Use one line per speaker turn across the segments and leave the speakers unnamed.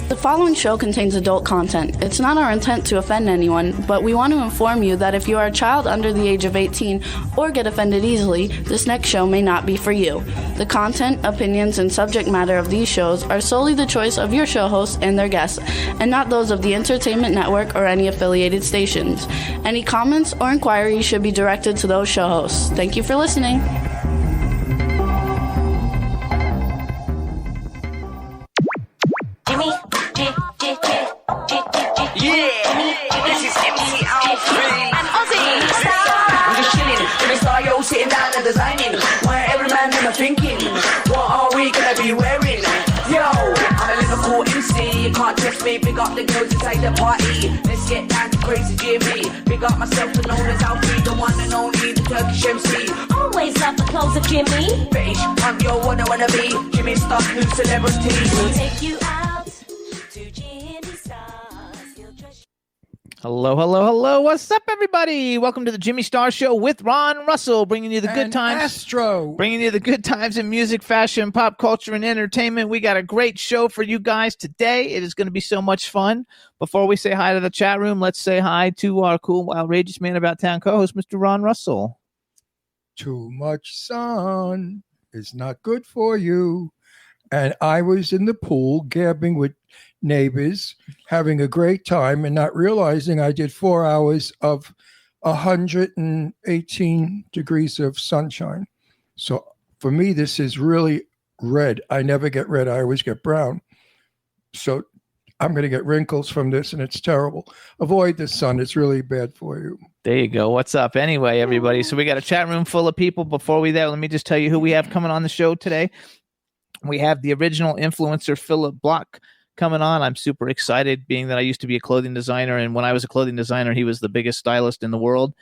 The following show contains adult content. It's not our intent to offend anyone, but we want to inform you that if you are a child under the age of 18 or get offended easily, this next show may not be for you. The content, opinions, and subject matter of these shows are solely the choice of your show hosts and their guests, and not those of the Entertainment Network or any affiliated stations. Any comments or inquiries should be directed to those show hosts. Thank you for listening.
Jimmy, this is MC Alfred and Ozzy. I'm just chilling, Jimmy Star, yo, sitting down and designing. Why every man never thinking, what are we gonna be wearing? Yo, I'm a Liverpool MC, you can't test me. Big up the girls inside the party. Let's get down to crazy Jimmy. Big up myself and known as Alfred, the one and only, the Turkish MC.
Always love the clothes of Jimmy.
British, I'm your what I wanna be. Jimmy Star, new celebrity.
We'll take you out to Jimmy Star's. He'll dress
Hello. What's up, everybody? Welcome to the Jimmy Star Show with Ron Russell, bringing you the good times.
Astro.
Bringing you the good times in music, fashion, pop culture, and entertainment. We got a great show for you guys today. It is going to be so much fun. Before we say hi to the chat room, let's say hi to our cool, outrageous man about town co-host, Mr. Ron Russell.
Too much sun is not good for you. And I was in the pool gabbing with neighbors, having a great time, and not realizing I did 4 hours of 118 degrees of sunshine. So for me, this is really red. I never get red. I always get brown. So I'm going to get wrinkles from this, and it's terrible. Avoid the sun. It's really bad for you.
There you go. What's up anyway, everybody? So we got a chat room full of people. Before we there, let me just tell you who we have coming on the show today. We have the original influencer, Phillip Bloch, coming on. I'm super excited, being that I used to be a clothing designer, and when I was a clothing designer, he was the biggest stylist in the world.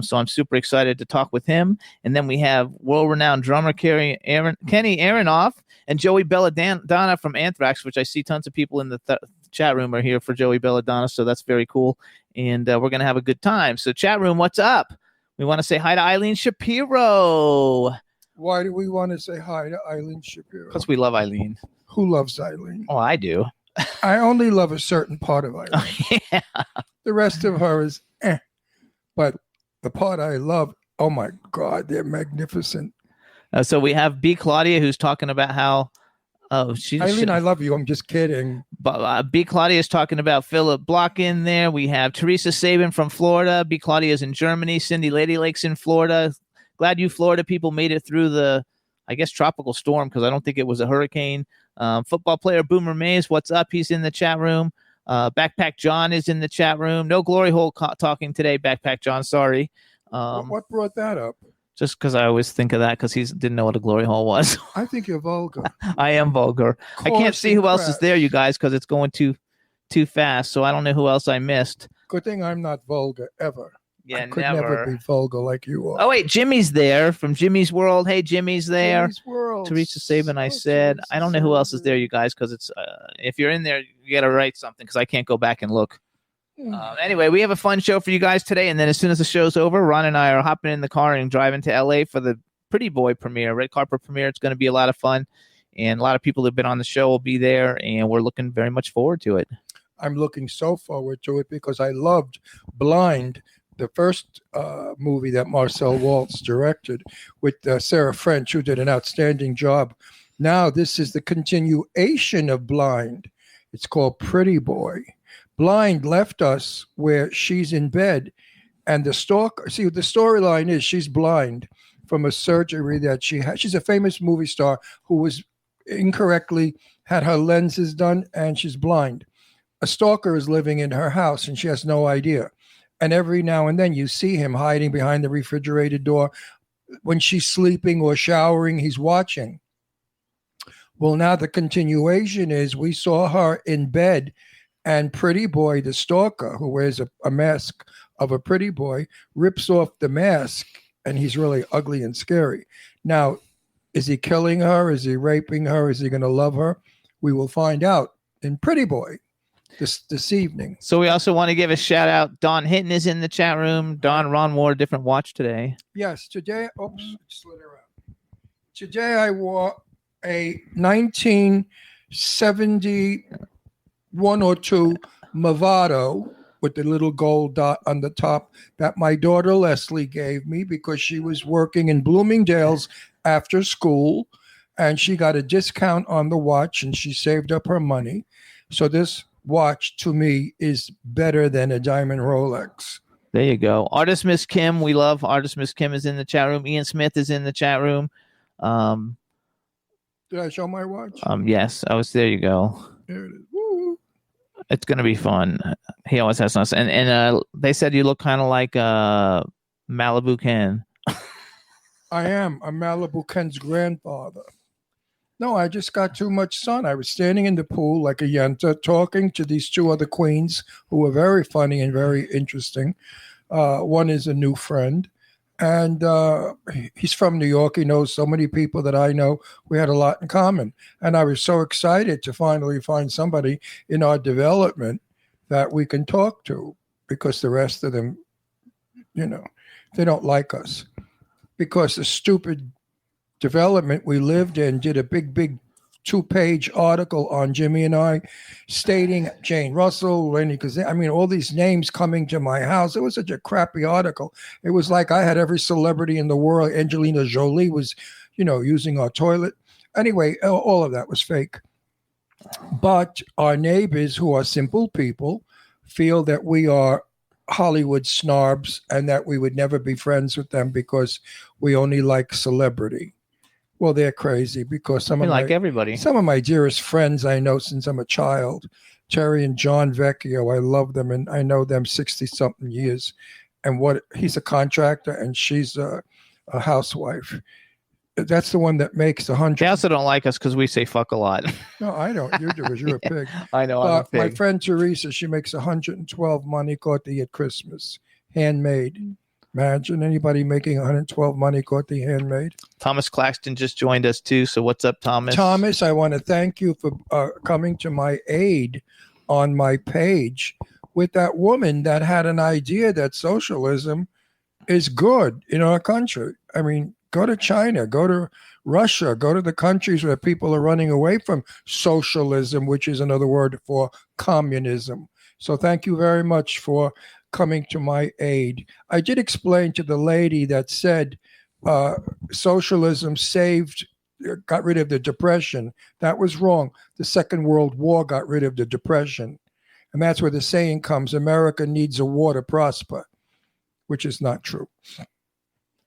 So I'm super excited to talk with him. And then we have world-renowned drummer Kenny Aronoff and Joey Belladonna from Anthrax, which I see tons of people in the chat room are here for Joey Belladonna, so that's very cool. And we're going to have a good time. So chat room, what's up? We want to say hi to Eileen Shapiro.
Why do we want to say hi to Eileen Shapiro?
Because we love Eileen.
Who loves Eileen?
Oh, I do.
I only love a certain part of Eileen.
Oh, yeah.
The rest of her is But the part I love, oh my God, they're magnificent.
So we have B. Claudia, who's talking about how
Eileen, I love you. I'm just kidding.
B. Claudia is talking about Phillip Bloch in there. We have Teresa Sabin from Florida. B. Claudia is in Germany. Cindy Lady Lake's in Florida. Glad you Florida people made it through the, I guess, tropical storm, because I don't think it was a hurricane. Football player Boomer Mays, what's up? He's in the chat room. Backpack John is in the chat room. No glory hole talking today, Backpack John. Sorry.
What brought that up?
Just because I always think of that, because he didn't know what a glory hole was.
I think you're vulgar.
I am vulgar. I can't see who else is there, you guys, because it's going too fast. So I don't know who else I missed.
Good thing I'm not vulgar ever.
Yeah,
I could never be vulgar like you are.
Oh, wait, Jimmy's there from Jimmy's World. Hey, Jimmy's there.
Jimmy's World.
Teresa Sabin, I said. I don't know who else is there, you guys, because it's if you're in there, you got to write something, because I can't go back and look. Anyway, we have a fun show for you guys today, and then as soon as the show's over, Ron and I are hopping in the car and driving to L.A. for the Pretty Boy premiere, red carpet premiere. It's going to be a lot of fun, and a lot of people who have been on the show will be there, and we're looking very much forward to it.
I'm looking so forward to it because I loved Blind, the first movie that Marcel Waltz directed with Sarah French, who did an outstanding job. Now this is the continuation of Blind. It's called Pretty Boy. Blind left us where she's in bed, and the stalker. See, the storyline is she's blind from a surgery that she had. She's a famous movie star who was incorrectly had her lenses done, and she's blind. A stalker is living in her house, and she has no idea. And every now and then you see him hiding behind the refrigerator door. When she's sleeping or showering, he's watching. Well, now the continuation is we saw her in bed, and Pretty Boy, the stalker, who wears a mask of a pretty boy, rips off the mask, and he's really ugly and scary. Now, is he killing her? Is he raping her? Is he going to love her? We will find out in Pretty Boy this evening.
So we also want to give a shout out. Don Hinton is in the chat room. Ron wore a different watch today.
Yes, today, it slid around. Today I wore a 1970 one or two Movado with the little gold dot on the top that my daughter Leslie gave me because she was working in Bloomingdale's after school, and she got a discount on the watch and she saved up her money. So this watch to me is better than a diamond Rolex.
There you go. Artist Miss Kim, we love Artist Miss Kim is in the chat room. Ian Smith is in the chat room.
Did I show my watch?
Yes, there you go.
There it is. Woo.
It's gonna be fun. He always has us. And they said you look kind of like Malibu Ken.
I am. I'm Malibu Ken's grandfather. No, I just got too much sun. I was standing in the pool like a yenta talking to these two other queens who were very funny and very interesting. One is a new friend, and he's from New York. He knows so many people that I know. We had a lot in common. And I was so excited to finally find somebody in our development that we can talk to, because the rest of them, they don't like us. Because the stupid development we lived in did a big 2-page article on Jimmy and I, stating Jane Russell, Lenny Kazan, all these names coming to my house. It was such a crappy article. It was like I had every celebrity in the world. Angelina Jolie was, using our toilet. Anyway, all of that was fake. But our neighbors, who are simple people, feel that we are Hollywood snobs and that we would never be friends with them because we only like celebrity. Well, they're crazy, because
everybody.
Some of my dearest friends I know since I'm a child, Terry and John Vecchio, I love them, and I know them 60-something years. And he's a contractor and she's a housewife. That's the one that makes 100.
They also don't like us because we say fuck a lot.
No, I don't. You do, because you're a pig.
I know, I'm a pig.
My friend Teresa, she makes 112 money Corti at Christmas, handmade. Imagine anybody making 112 money Corti handmade.
Thomas Claxton just joined us too. So what's up, Thomas?
Thomas, I want to thank you for coming to my aid on my page with that woman that had an idea that socialism is good in our country. Go to China, go to Russia, go to the countries where people are running away from socialism, which is another word for communism. So thank you very much for coming to my aid. I did explain to the lady that said socialism got rid of the Depression. That was wrong. The Second World War got rid of the Depression. And that's where the saying comes, America needs a war to prosper, which is not true.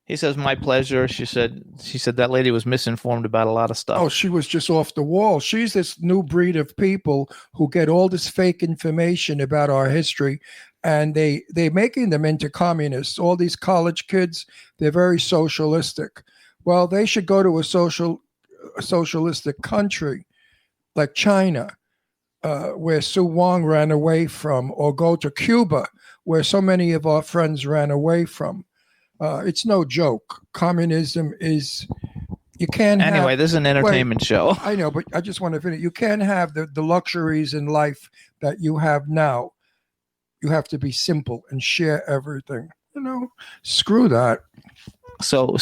He says, my pleasure. She said that lady was misinformed about a lot of stuff.
Oh, she was just off the wall. She's this new breed of people who get all this fake information about our history, and they're making them into communists. All these college kids, they're very socialistic. Well, they should go to a socialistic country like China, where Su Wang ran away from, or go to Cuba, where so many of our friends ran away from. It's no joke. Communism is, you can't
Anyway, this is an entertainment show.
I know, but I just want to finish. You can't have the luxuries in life that you have now. You have to be simple and share everything. Screw that.
So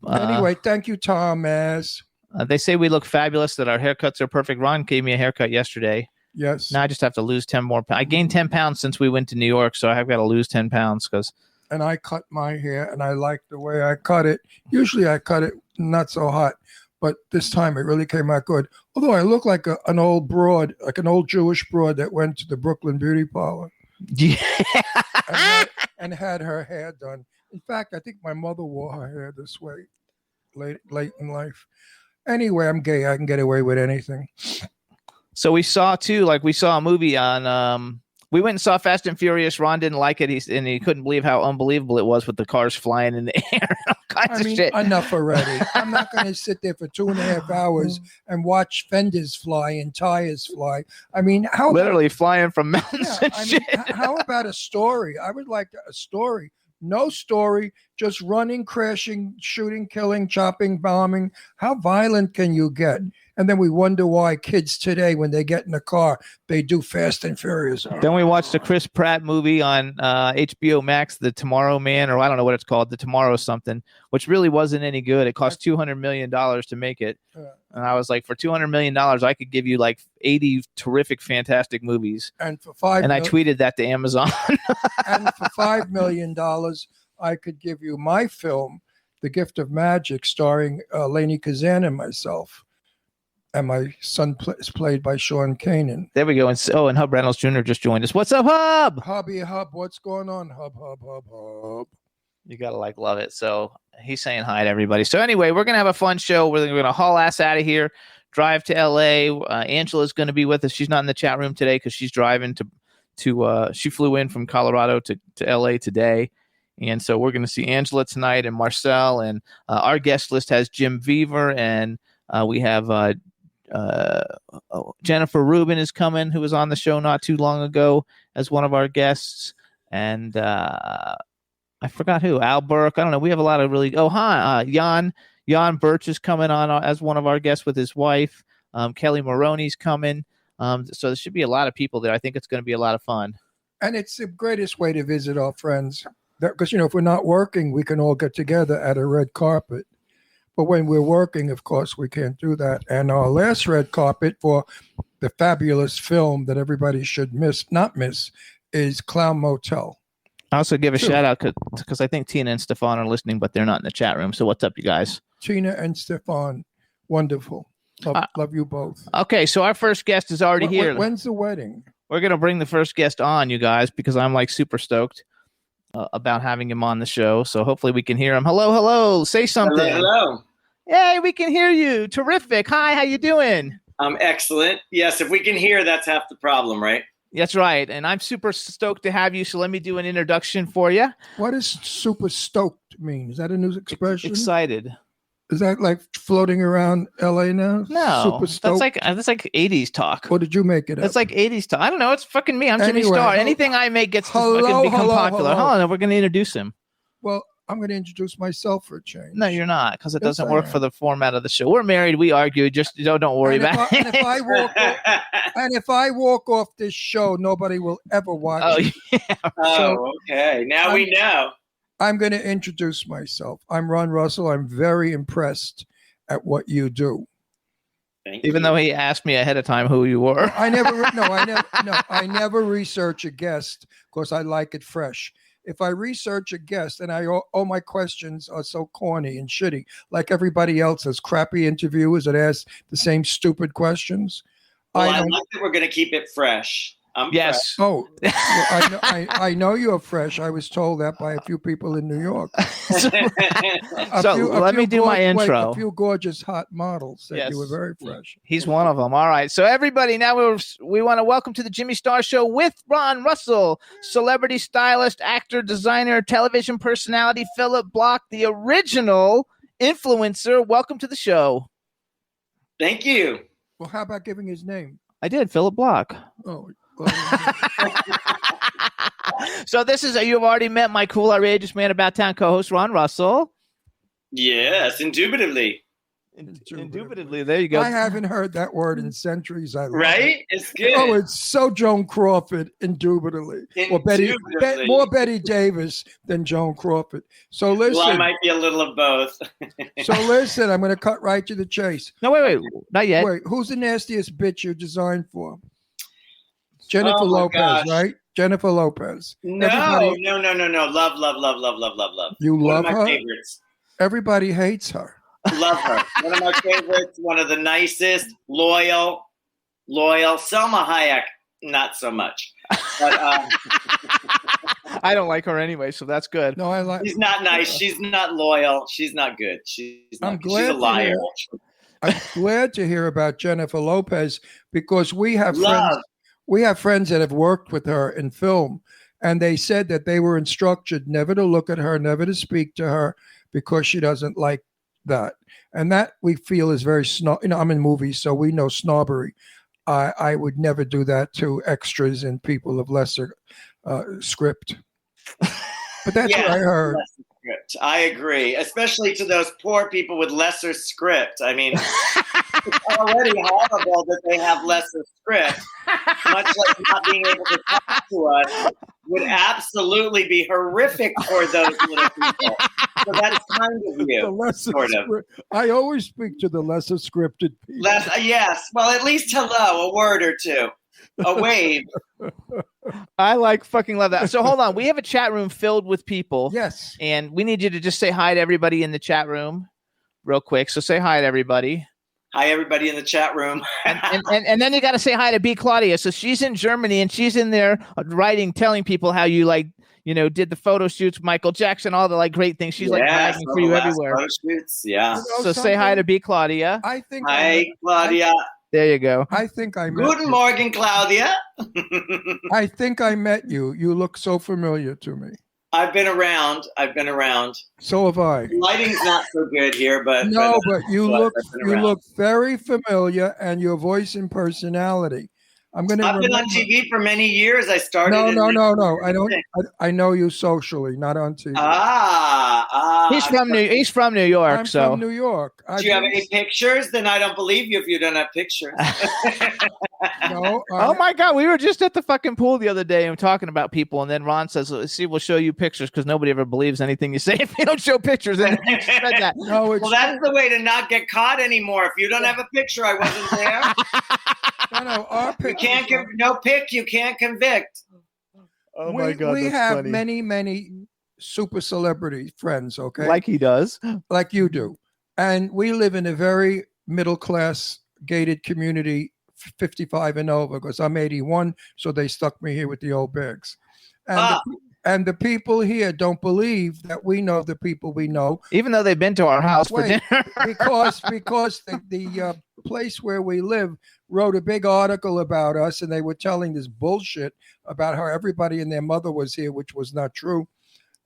anyway, thank you, Thomas.
They say we look fabulous, that our haircuts are perfect. Ron gave me a haircut yesterday.
Yes.
Now I just have to lose 10 more pounds. I gained 10 pounds since we went to New York, so I've got to lose 10 pounds because.
And I cut my hair, and I like the way I cut it. Usually I cut it not so hot, but this time it really came out good. Although I look like an old broad, like an old Jewish broad that went to the Brooklyn beauty parlor.
Yeah.
and had her hair done. In fact, I think my mother wore her hair this way late in life. Anyway, I'm gay. I can get away with anything.
So we saw a movie on we went and saw Fast and Furious. Ron didn't like it. He couldn't believe how unbelievable it was with the cars flying in the air. All kinds of shit.
Enough already. I'm not going to sit there for 2.5 hours and watch fenders fly and tires fly. How
literally flying from mountains and shit.
How about a story? I would like a story. No story, just running, crashing, shooting, killing, chopping, bombing. How violent can you get? And then we wonder why kids today, when they get in a car, they do Fast and Furious.
Then we watched the Chris Pratt movie on HBO Max, The Tomorrow Man, or I don't know what it's called, The Tomorrow something, which really wasn't any good. It cost $200 million to make it. And I was like, for $200 million, I could give you like 80 terrific, fantastic movies.
And for $5
And I tweeted that to Amazon.
and for $5 million, I could give you my film, The Gift of Magic, starring Lainey Kazan and myself. And my son is played by Sean Kanan.
There we go. And Hub Reynolds Jr. just joined us. What's up, Hub?
Hubby, Hub, what's going on? Hub, Hub, Hub, Hub.
You gotta love it. So he's saying hi to everybody. So anyway, we're gonna have a fun show. We're gonna haul ass out of here, drive to LA. Angela's gonna be with us. She's not in the chat room today because she's driving to she flew in from Colorado to LA today. And so we're gonna see Angela tonight and Marcel, and our guest list has Jim Beaver, and we have Jennifer Rubin is coming, who was on the show not too long ago as one of our guests, and I forgot who. Al Burke. I don't know. We have a lot of really. Oh, hi. Jan Birch is coming on as one of our guests with his wife. Kelly Maroney's coming. So there should be a lot of people there. I think it's going to be a lot of fun.
And it's the greatest way to visit our friends. Because, if we're not working, we can all get together at a red carpet. But when we're working, of course, we can't do that. And our last red carpet for the fabulous film that everybody should not miss is Clown Motel.
I also give a shout out because I think Tina and Stefan are listening, but they're not in the chat room. So what's up, you guys?
Tina and Stefan, wonderful. Love you both.
Okay, so our first guest is already here.
When's the wedding?
We're going to bring the first guest on, you guys, because I'm like super stoked about having him on the show. So hopefully we can hear him. Hello. Say something.
Hello.
Hey, we can hear you. Terrific. Hi, how you doing?
I'm excellent. Yes, if we can hear, that's half the problem, right?
That's right. And I'm super stoked to have you. So let me do an introduction for you.
What does super stoked mean? Is that a new expression?
Excited.
Is that like floating around LA now?
No.
Super stoked?
That's like 80s talk.
Or did you make it up?
It's like 80s talk. I don't know. It's fucking me. I'm Jimmy Star. Anything I make gets to fucking become popular. Hold on. We're going to introduce him.
Well, I'm going to introduce myself for a change.
No, you're not, because it doesn't work for the format of the show. We're married. We argue. Just don't worry about it.
And if I walk off this show, nobody will ever watch it.
Yeah. Okay. Now we know.
I'm going to introduce myself. I'm Ron Russell. I'm very impressed at what you do.
Thank you.
Even though he asked me ahead of time who you were.
I never research a guest because I like it fresh. If I research a guest and all my questions are so corny and shitty, like everybody else has crappy interviewers that ask the same stupid questions.
Well, I like that we're going to keep it fresh.
Yes.
Fresh.
Oh, well, I know you're fresh. I was told that by a few people in New York.
Let me do my intro.
A few gorgeous hot models said you were very fresh.
He's one of them. All right. So everybody, now we want to welcome to the Jimmy Star Show with Ron Russell, celebrity stylist, actor, designer, television personality, Phillip Bloch, the original influencer. Welcome to the show.
Thank you.
Well, how about giving his name?
I did, Phillip Bloch.
Oh.
So you've already met my cool, outrageous man about town co-host Ron Russell.
Yes, indubitably.
Indubitably. There you go.
I haven't heard that word in centuries.
Right? It's good.
Oh, it's so Joan Crawford, indubitably. Or more Betty Davis than Joan Crawford. So listen.
Well, I might be a little of both.
So listen, I'm going to cut right to the chase.
No, wait. Not yet.
Wait, who's the nastiest bitch you designed for? Jennifer Lopez,
gosh.
Right? Jennifer Lopez.
No. Love.
You love
her? One of my
her?
favorites.
Everybody hates her.
Love her. One of my favorites. One of the nicest. Loyal. Selma Hayek, not so much. But
I don't like her anyway, so that's good.
No, I like.
She's not nice. She's not loyal. She's not good. She's a liar.
I'm glad to hear about Jennifer Lopez because we have friends. We have friends that have worked with her in film, and they said that they were instructed never to look at her, never to speak to her because she doesn't like that. And that we feel is very I'm in movies, so we know snobbery. I would never do that to extras and people of lesser script. But that's what I heard.
Script. I agree, especially to those poor people with lesser script. I mean, it's already horrible that they have lesser script, much like not being able to talk to us would absolutely be horrific for those little people. So that's kind of
The
you,
lesser
sort of.
I always speak to the lesser scripted people.
Yes. Well, at least hello, a word or two, a wave.
I like fucking love that. So hold on, we have a chat room filled with people.
Yes.
And we need you to just say hi to everybody in the chat room real quick. So say hi to everybody.
Hi, everybody in the chat room.
And then you got to say hi to B. Claudia. So she's in Germany and she's in there writing, telling people how you did the photo shoots, Michael Jackson, all the great things. She's bragging for you everywhere.
Photo shoots, yeah.
You know
So say hi to B. Claudia.
I think.
Hi, Claudia.
There you go.
I think I met
Guten
you.
Morgen, Claudia.
I think I met you. You look so familiar to me.
I've been around.
So have I.
Lighting's not so good here, but
No, but you
I've
look
been around.
very familiar, and your voice and personality. I'm going to.
I've been on TV for many years. I started.
No.
in
I don't. I know you socially, not on TV.
He's from New York.
I'm
so
from New York.
Do you have any pictures? Then I don't believe you if you don't have pictures.
No.
oh my God, we were just at the fucking pool the other day and talking about people, and then Ron says, "See, we'll show you pictures because nobody ever believes anything you say if you don't show pictures." And he said that.
No, it's
Well, that's the way to not get caught anymore. If you don't have a picture, I wasn't there.
no. Our
You
pictures
can't
are-
no pic. You can't convict.
Oh
we have many super celebrity friends. Okay,
like he does.
like you do, and we live in a very middle class gated community, 55 and over. Because I'm 81, so they stuck me here with the old bags, and the people here don't believe that we know the people we know.
Even though they've been to our house for
Wait,
dinner.
because the place where we live wrote a big article about us, and they were telling this bullshit about how everybody and their mother was here, which was not true.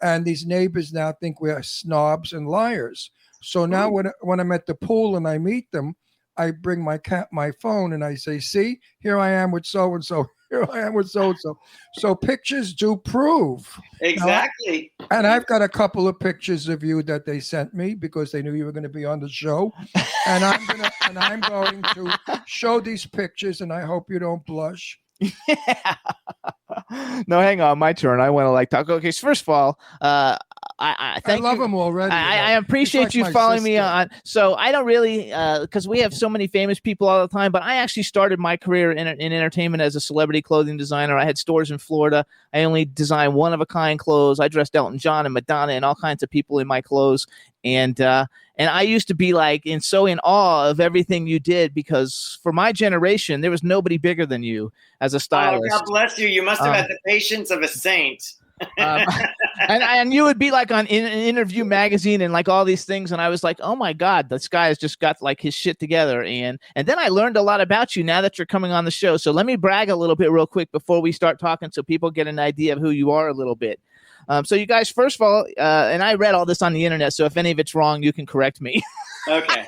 And these neighbors now think we're snobs and liars. So now when I'm at the pool and I meet them, I bring my phone and I say, "See, here I am with so and so. Here I am with so and so." So pictures do prove.
Exactly.
And I've got a couple of pictures of you that they sent me because they knew you were going to be on the show. And I'm going to show these pictures, and I hope you don't blush.
Yeah. No, hang on, my turn. I want to talk. Okay, so first of all, I thank
love
you.
them already.
I appreciate
It's like
you
my
following me
sister.
on. So I don't really, because we have so many famous people all the time, but I actually started my career in entertainment as a celebrity clothing designer. I had stores in Florida. I only designed one-of-a-kind clothes. I dressed Elton John and Madonna and all kinds of people in my clothes. And I used to be so in awe of everything you did, because for my generation, there was nobody bigger than you as a stylist.
Oh, God bless you. You must have had the patience of a saint.
And you would be on Interview magazine and all these things, and I was like, oh my God, this guy has just got his shit together. And then I learned a lot about you now that you're coming on the show. So let me brag a little bit real quick before we start talking, so people get an idea of who you are a little bit. So you guys, first of all, and I read all this on the internet, so if any of it's wrong, you can correct me.
Okay.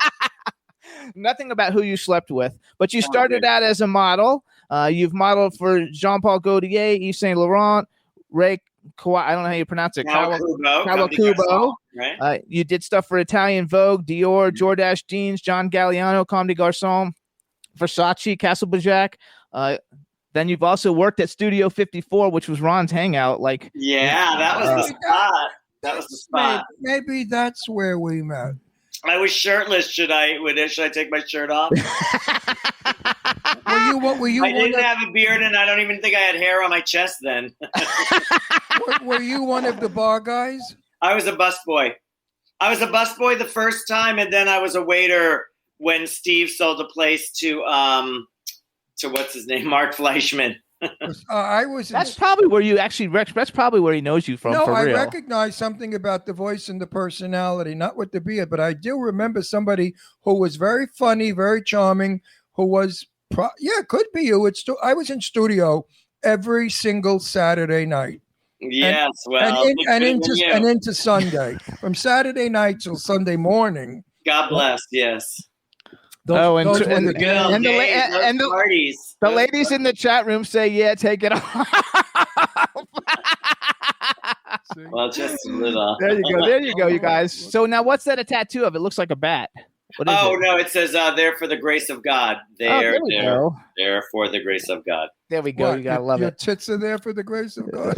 Nothing about who you slept with, but you started out as a model. You've modeled for Jean-Paul Gaultier, Yves Saint Laurent, Ray I don't know how you pronounce it.
Kawakubo. Right.
You did stuff for Italian Vogue, Dior, Jordache Jeans, John Galliano, Comme des Garçons, Versace, Castle Bajac. Then you've also worked at Studio 54, which was Ron's hangout.
Yeah, that was the spot. That was the spot.
Maybe that's where we met.
I was shirtless. Should I take my shirt off?
Were you
I didn't have a beard, and I don't even think I had hair on my chest then.
were you one of the bar guys?
I was a busboy. I was a busboy the first time, and then I was a waiter when Steve sold the place to what's his name, Mark Fleischman.
I was.
That's probably where you actually. That's probably where he knows you from.
No,
for
I
real.
recognize something about the voice and the personality, not with the beard, but I do remember somebody who was very funny, very charming, who was. Could be you. I was in studio every single Saturday night.
Yes,
and into Sunday, from Saturday night till Sunday morning.
God bless. Yes.
And
parties.
The ladies in the chat room say, "Yeah, take it off."
Well, just a little.
There you go, you guys. So now, what's that a tattoo of? It looks like a bat. What is
Oh
it?
no, it says there for the grace of God.
There we go.
There for the grace of God.
There we go.
What,
You gotta love
your
it.
tits are there for the grace of God.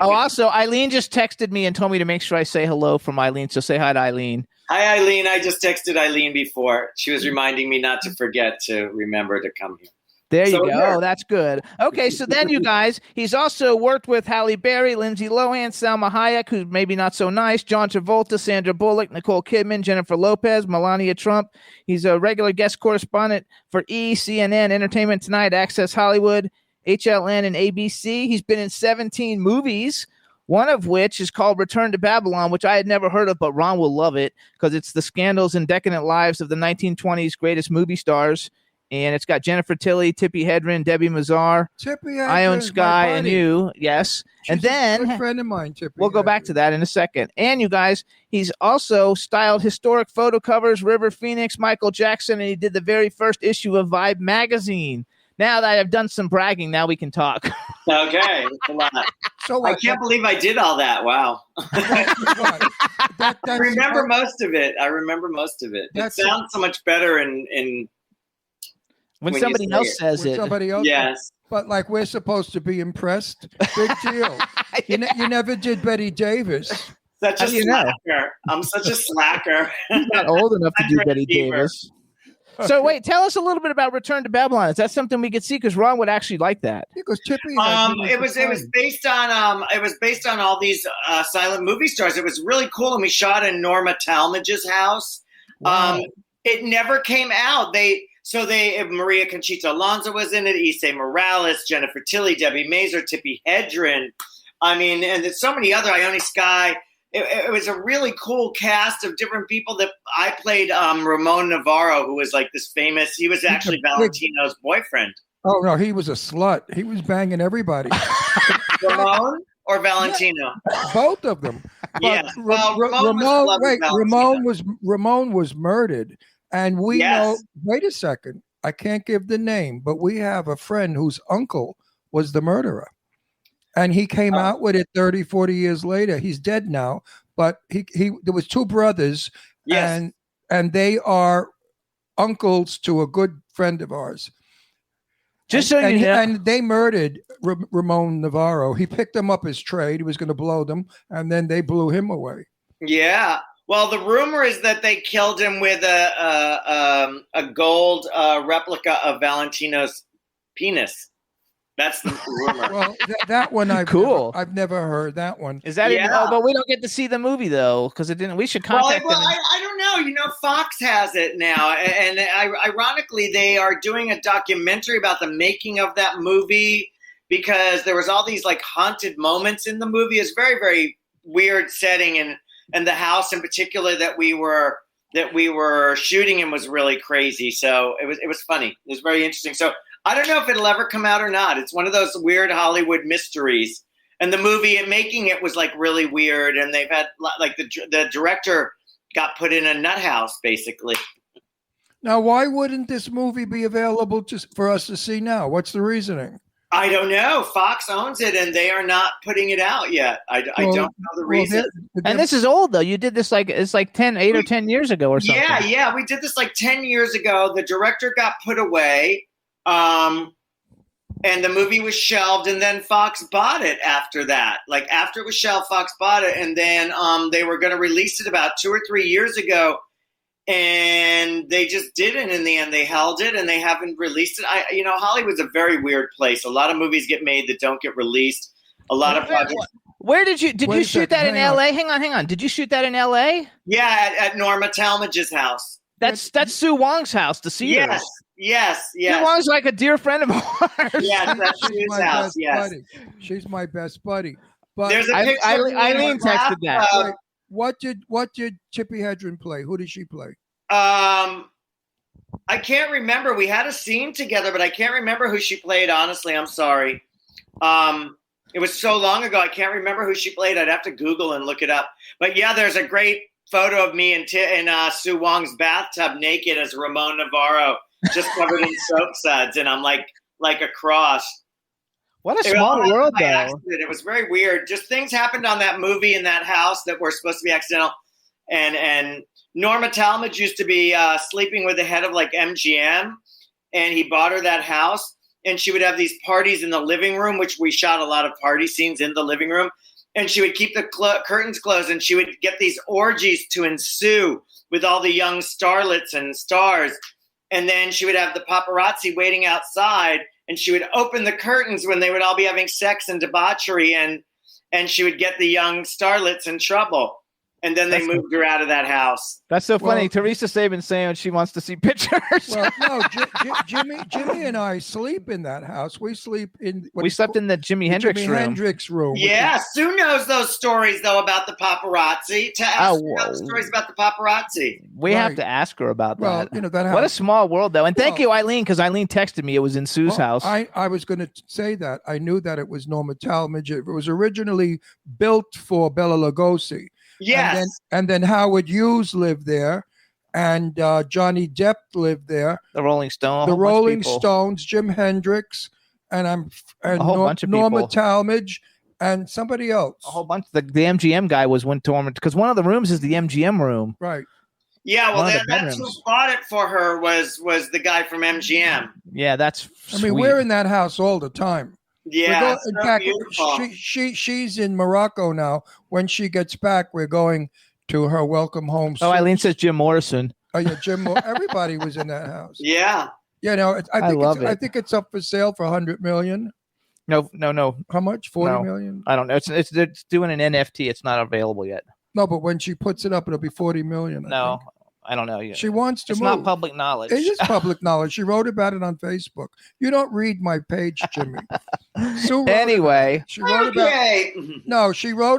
Oh, also, Eileen just texted me and told me to make sure I say hello from Eileen. So say hi to Eileen.
Hi Eileen, I just texted Eileen before. She was reminding me not to forget to remember to come here.
There you
So,
go.
yeah.
Oh, that's good. Okay, so then you guys, he's also worked with Halle Berry, Lindsay Lohan, Salma Hayek, who's maybe not so nice, John Travolta, Sandra Bullock, Nicole Kidman, Jennifer Lopez, Melania Trump. He's a regular guest correspondent for CNN, Entertainment Tonight, Access Hollywood, HLN, and ABC. He's been in 17 movies, one of which is called Return to Babylon, which I had never heard of, but Ron will love it because it's the scandals and decadent lives of the 1920s greatest movie stars. And it's got Jennifer Tilly, Tippi Hedren, Debbie Mazar, Ione Skye, and you. Yes.
She's
and then
a good friend of mine, Tippi.
we'll go back to that in a second. And you guys, he's also styled historic photo covers, River Phoenix, Michael Jackson, and he did the very first issue of Vibe magazine. Now that I've done some bragging, now we can talk.
Okay, that's a lot.
So
I can't believe I did all that. Wow. I remember most of it. It
That's-
sounds so much better in
when
you
somebody
say
else
it.
says it.
Somebody else.
Yes.
But like we're supposed to be impressed. Big deal. You never did Betty Davis.
Such
How
a
do you know?
slacker. I'm such a slacker.
Not old enough to do
Hundred
Betty
fever.
Davis. So wait, tell us a little bit about Return to Babylon. Is that something we could see? Because Ron would actually like that.
Because Tippi.
It was based on all these silent movie stars. It was really cool, and we shot in Norma Talmadge's house.
Wow.
It never came out. Maria Conchita Alonso was in it, Issei Morales, Jennifer Tilly, Debbie Mazur, Tippi Hedren. I mean, and there's so many other, Ione Skye. It was a really cool cast of different people that I played Ramon Navarro, who was like this famous, he was actually Valentino's boyfriend.
Oh, no, he was a slut. He was banging everybody.
Ramon or Valentino?
Both of them. But
Yes. Well, Ramon was in love with
Ramon was murdered. And we know,
Yes.
wait a second, I can't give the name, but we have a friend whose uncle was the murderer. And he came out with it 30, 40 years later. He's dead now, but he there was two brothers,
Yes.
and they are uncles to a good friend of ours.
Just so you know,
And they murdered Ramon Navarro. He picked them up his trade. He was going to blow them, and then they blew him away.
Yeah. Well, the rumor is that they killed him with a gold replica of Valentino's penis. That's the rumor.
Well, that one
Cool.
I've never heard that one.
is that
Yeah.
oh, but we don't get to see the movie though, because it didn't. We should
Well,
contact them.
I don't know. You know, Fox has it now, and ironically, they are doing a documentary about the making of that movie because there was all these like haunted moments in the movie. It's very, very weird setting, and the house in particular that we were shooting in was really crazy. So it was funny. It was very interesting. So I don't know if it'll ever come out or not. It's one of those weird Hollywood mysteries. And the movie and making it was like really weird. And they've had like the director got put in a nut house basically.
Now, why wouldn't this movie be available just for us to see now? What's the reasoning?
I don't know. Fox owns it and they are not putting it out yet. I don't know the reason.
And this is old though. You did this it's like 8 or 10 years ago or something.
Yeah. We did this like 10 years ago. The director got put away. And the movie was shelved, and then Fox bought it after that. Like after it was shelved, Fox bought it, and then they were going to release it about 2 or 3 years ago, and they just didn't. In the end, they held it, and they haven't released it. Hollywood's a very weird place. A lot of movies get made that don't get released. A lot of projects.
Where did you
Wait a
shoot
second,
that in
hang on.
L.A.? Hang on. Did you shoot that in L.A.?
Yeah, at Norma Talmadge's house.
That's Sue Wong's house, the Cedars.
Yes.
Sue Wong's like a dear friend of ours.
Yes, that's
She's
his
my
house.
best
Yes.
buddy. She's my best buddy. But
There's a picture. of me in
Eileen
the
texted that.
bathtub.
what did Tippi Hedren play? Who did she play?
I can't remember. We had a scene together, but I can't remember who she played. Honestly, I'm sorry. It was so long ago. I can't remember who she played. I'd have to Google and look it up. But yeah, there's a great photo of me in Sue Wong's bathtub, naked as Ramon Navarro, just covered in soap suds, and I'm like a cross.
What a small world,
By
though.
accident. It was very weird. Just things happened on that movie in that house that were supposed to be accidental, and Norma Talmadge used to be sleeping with the head of like MGM, and he bought her that house. And she would have these parties in the living room, which we shot a lot of party scenes in the living room. And she would keep the curtains closed, and she would get these orgies to ensue with all the young starlets and stars. And then she would have the paparazzi waiting outside, and she would open the curtains when they would all be having sex and debauchery, and she would get the young starlets in trouble. And then they moved her out of that house.
That's so funny. Teresa Sabin saying she wants to see pictures.
Well, no, Jimmy and I sleep in that house. We sleep in.
We slept in the Jimi Hendrix room.
Yeah, Sue knows those stories though about the paparazzi. To ask her about the stories about the paparazzi.
We have to ask her about that.
Well, that house.
What a small world, though. And thank you, Eileen, because Eileen texted me. It was in Sue's house.
I was going to say that. I knew that it was Norma Talmadge. It was originally built for Bela Lugosi.
Yes.
And then Howard Hughes lived there, and Johnny Depp lived there.
The Rolling Stones.
The Rolling Stones, Jim Hendrix, and
a whole bunch of
Norma
people.
Talmadge, and somebody else.
A whole bunch. The MGM guy was one Torment, because one of the rooms is the MGM room.
Right.
Yeah, well, that's who bought it for her was the guy from MGM.
Yeah, that's sweet.
I mean, we're in that house all the time.
Yeah,
in fact, she's in Morocco now. When she gets back, we're going to her welcome home.
Oh, Eileen says Jim Morrison.
Oh yeah, Jim. Everybody was in that house.
Yeah.
Yeah, no,
I
think it's up for sale for $100 million.
No.
How much? 40 million?
I don't know. It's doing an NFT. It's not available yet.
No, but when she puts it up, it'll be 40 million.
I don't know yet.
She wants to move.
It's not public knowledge.
It is public knowledge. She wrote about it on Facebook. You don't read my page, Jimmy.
Anyway.
She wrote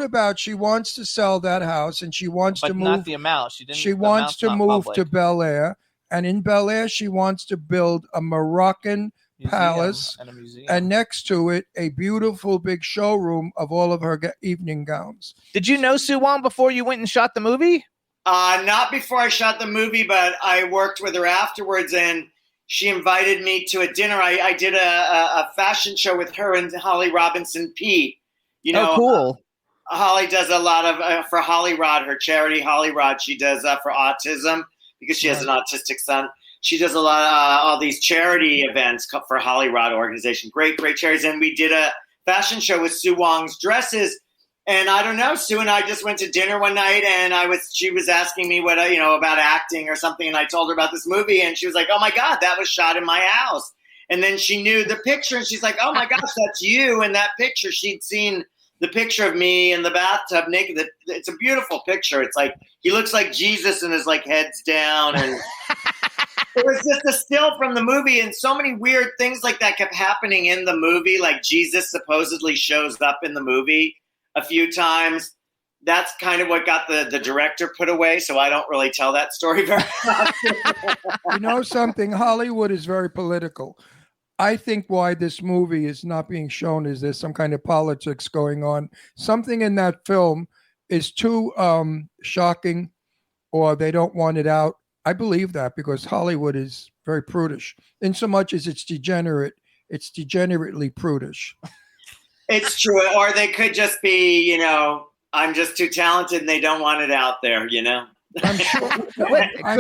about she wants to sell that house, and she wants to move.
But not the amount.
She wants to move to Bel Air, and in Bel Air, she wants to build a Moroccan palace,
and a museum.
And next to it, a beautiful big showroom of all of her evening gowns.
Did you know Sue Wong before you went and shot the movie?
Not before I shot the movie, but I worked with her afterwards, and she invited me to a dinner. I did a fashion show with her and Holly Robinson Peete. You know,
cool.
Holly does a lot of for Holly Rod, her charity Holly Rod. She does for autism because she has an autistic son. She does a lot of all these charity events for Holly Rod organization. Great charities. And we did a fashion show with Sue Wong's dresses. And I don't know, Sue and I just went to dinner one night, and she was asking me what about acting or something, and I told her about this movie, and she was like, "Oh my God, that was shot in my house." And then she knew the picture, and she's like, "Oh my gosh, that's you in that picture." She'd seen the picture of me in the bathtub naked. It's a beautiful picture. It's like he looks like Jesus and his like head's down, and it was just a still from the movie, and so many weird things like that kept happening in the movie. Like Jesus supposedly shows up in the movie a few times. That's kind of what got the director put away, so I don't really tell that story very much.
You know something? Hollywood is very political. I think why this movie is not being shown is there's some kind of politics going on. Something in that film is too shocking, or they don't want it out. I believe that because Hollywood is very prudish. In so much as it's degenerately prudish. It's
true. Or they could just be, I'm just too talented and they don't want it out there,
I'm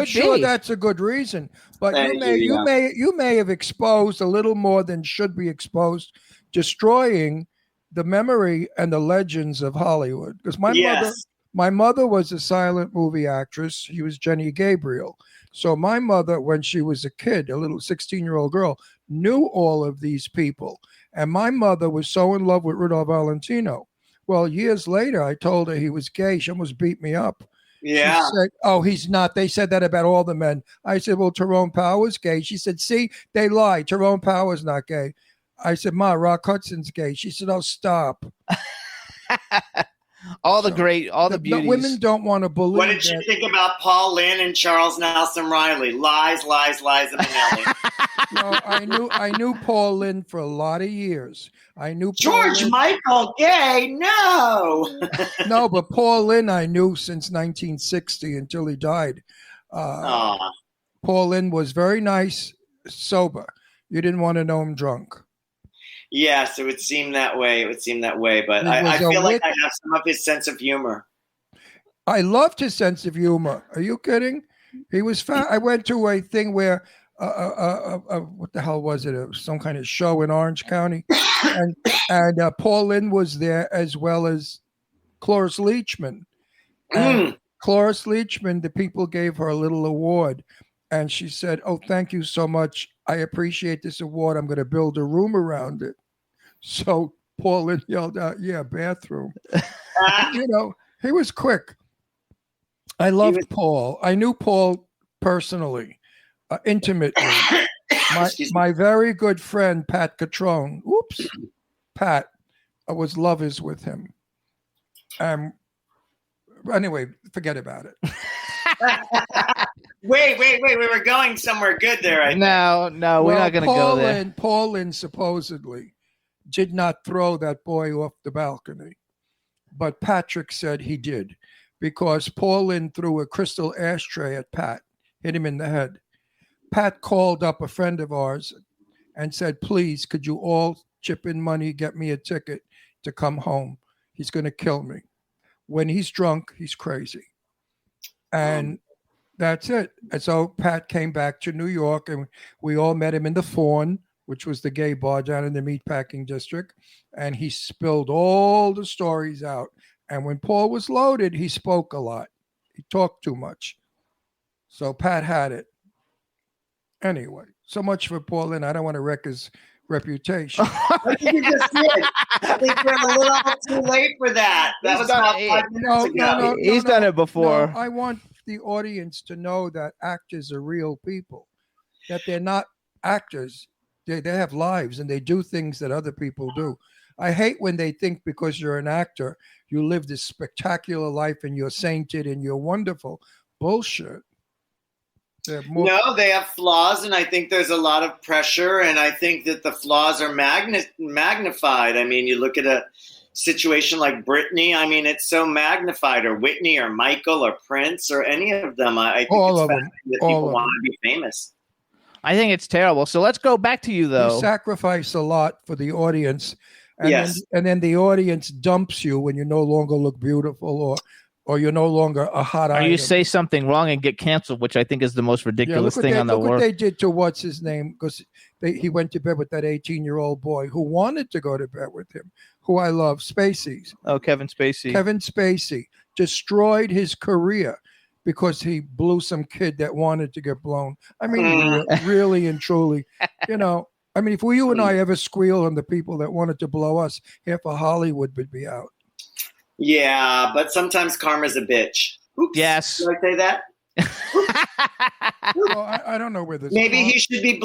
sure that's a good reason. But you may have exposed a little more than should be exposed, destroying the memory and the legends of Hollywood. Because my mother was a silent movie actress. She was Jenny Gabriel. So my mother, when she was a kid, a little 16-year-old girl, knew all of these people. And my mother was so in love with Rudolph Valentino. Well, years later, I told her he was gay. She almost beat me up.
Yeah.
She said, "Oh, he's not." They said that about all the men. I said, "Well, Tyrone Power's gay." She said, "See, they lie. Tyrone Power's not gay." I said, "Ma, Rock Hudson's gay." She said, "Oh, stop."
All the beauties.
The women don't want to believe.
What did you think about Paul Lynn and Charles Nelson Riley? Lies, lies, lies, and Manelli.
No, I knew Paul Lynn for a lot of years. I knew
George Michael gay. No,
no, but Paul Lynn I knew since 1960 until he died. Paul Lynn was very nice, sober. You didn't want to know him drunk.
Yes, it would seem that way. But I feel like I have some of his sense of humor.
I loved his sense of humor. Are you kidding? He was fat. I went to a thing where, what the hell was it? It was some kind of show in Orange County, and Paul Lynde was there as well as Cloris Leachman. And Cloris Leachman, the people gave her a little award, and she said, "Oh, thank you so much. I appreciate this award. I'm going to build a room around it." So Paul Lynde yelled out, "Yeah, bathroom." He was quick. I loved Paul. I knew Paul personally, intimately. My very good friend, Pat Catrone. Oops. Pat. I was lovers with him. Anyway, forget about it.
Wait. We were going somewhere good there.
No, we're not going to go there.
Paul Lynde supposedly did not throw that boy off the balcony. But Patrick said he did, because Paul Lynde threw a crystal ashtray at Pat, hit him in the head. Pat called up a friend of ours and said, "Please, could you all chip in money, get me a ticket to come home? He's going to kill me. When he's drunk, he's crazy." And that's it. And so Pat came back to New York, and we all met him in the Fawn, which was the gay bar down in the meatpacking district. And he spilled all the stories out. And when Paul was loaded, he spoke a lot. He talked too much. So Pat had it. Anyway, so much for Paul Lynde. I don't want to wreck his reputation.
I think you just did. I think you're a little too late for that. That was about 5 minutes ago.
He's done it before.
No, I want the audience to know that actors are real people, that they're not actors. They have lives and they do things that other people do. I hate when they think because you're an actor, you live this spectacular life and you're sainted and you're wonderful. Bullshit.
No, they have flaws, and I think there's a lot of pressure, and I think that the flaws are magnified. I mean, you look at a situation like Britney, I mean, it's so magnified, or Whitney, or Michael, or Prince, or any of them. I think it's fascinating that people want to be famous.
I think it's terrible. So let's go back to you, though.
You sacrifice a lot for the audience, and
Yes.
then the audience dumps you when you no longer look beautiful, or you're no longer a hot
Or
item.
you say something wrong and get canceled, which I think is the most ridiculous thing on the
Look what
world.
they did to what's his name, because he went to bed with that 18-year-old boy who wanted to go to bed with him, who I love, Spacey.
Oh, Kevin Spacey.
Kevin Spacey destroyed his career because he blew some kid that wanted to get blown. I mean, really and truly, I mean, if you and I ever squeal on the people that wanted to blow us, half of Hollywood would be out.
Yeah, but sometimes karma's a bitch. Oops.
Yes.
Did I say that?
Well, I don't know where this.
Maybe he should be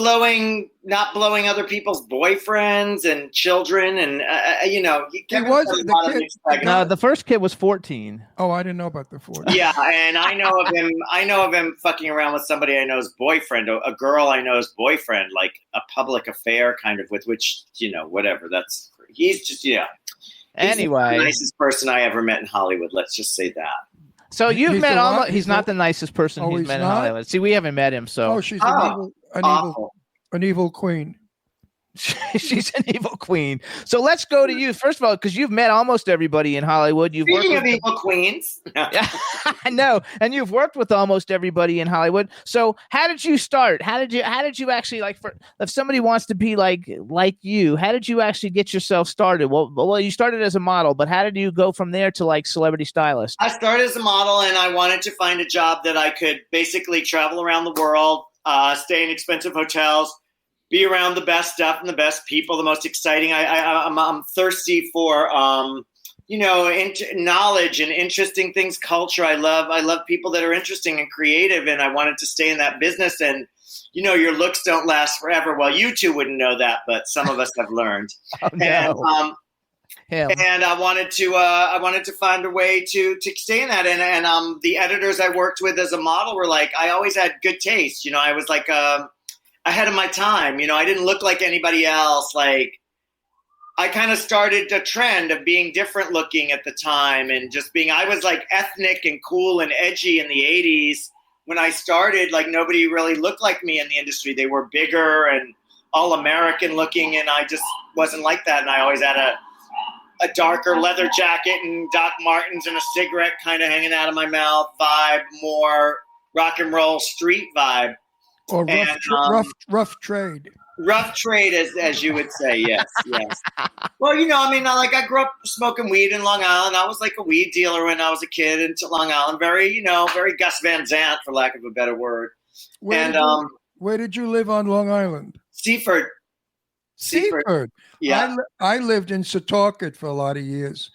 not blowing other people's boyfriends and children, and
He was the kid.
No, the first kid was 14.
Oh, I didn't know about the 40.
Yeah, and I know of him fucking around with somebody I know's boyfriend, a girl I know's boyfriend, like a public affair kind of, with which, whatever. He's just, yeah.
Anyway,
He's the nicest person I ever met in Hollywood. Let's just say that.
So you've
He's
met
the
almost.
what?
He's not the nicest person
Oh,
he's
he's
met in
not?
Hollywood. See, we haven't met him, so
Oh, she's
Awful.
an evil queen.
she's an evil queen. So let's go to you first of all, because you've met almost everybody in Hollywood. You've
Speaking
worked
of
with
evil queens,
I know, and you've worked with almost everybody in Hollywood. So how did you start? How did you actually, like, if somebody wants to be like you, how did you actually get yourself started? Well, you started as a model, but how did you go from there to like celebrity stylist?
I started as a model, and I wanted to find a job that I could basically travel around the world, stay in expensive hotels, be around the best stuff and the best people, the most exciting. I'm thirsty for knowledge and interesting things, culture. I love people that are interesting and creative, and I wanted to stay in that business. And your looks don't last forever. Well, you two wouldn't know that, but some of us have learned.
Oh, no.
And I wanted to find a way to stay in that. And the editors I worked with as a model were like, I always had good taste. I was like ahead of my time. I didn't look like anybody else. Like, I kind of started a trend of being different looking at the time, and just I was like ethnic and cool and edgy in the 80s. When I started, like, nobody really looked like me in the industry. They were bigger and all American looking, and I just wasn't like that. And I always had a darker leather jacket and Doc Martens and a cigarette kind of hanging out of my mouth vibe, more rock and roll street vibe.
Or rough,
And,
rough trade.
Rough trade, as you would say, yes. Well, I grew up smoking weed in Long Island. I was like a weed dealer when I was a kid in Long Island. Very Gus Van Sant, for lack of a better word.
Where did you live on Long Island?
Seaford. Yeah.
I lived in Setauket for a lot of years.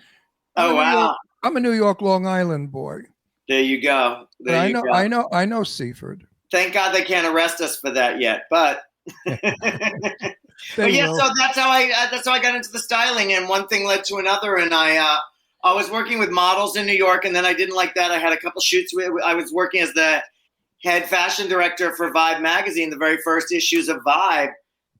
Oh, wow.
I'm a New York, Long Island boy.
There you go.
I know Seaford.
Thank God they can't arrest us for that yet, but. So that's how I got into the styling, and one thing led to another, and I was working with models in New York, and then I didn't like that. I had a couple shoots I was working as the head fashion director for Vibe magazine, the very first issues of Vibe,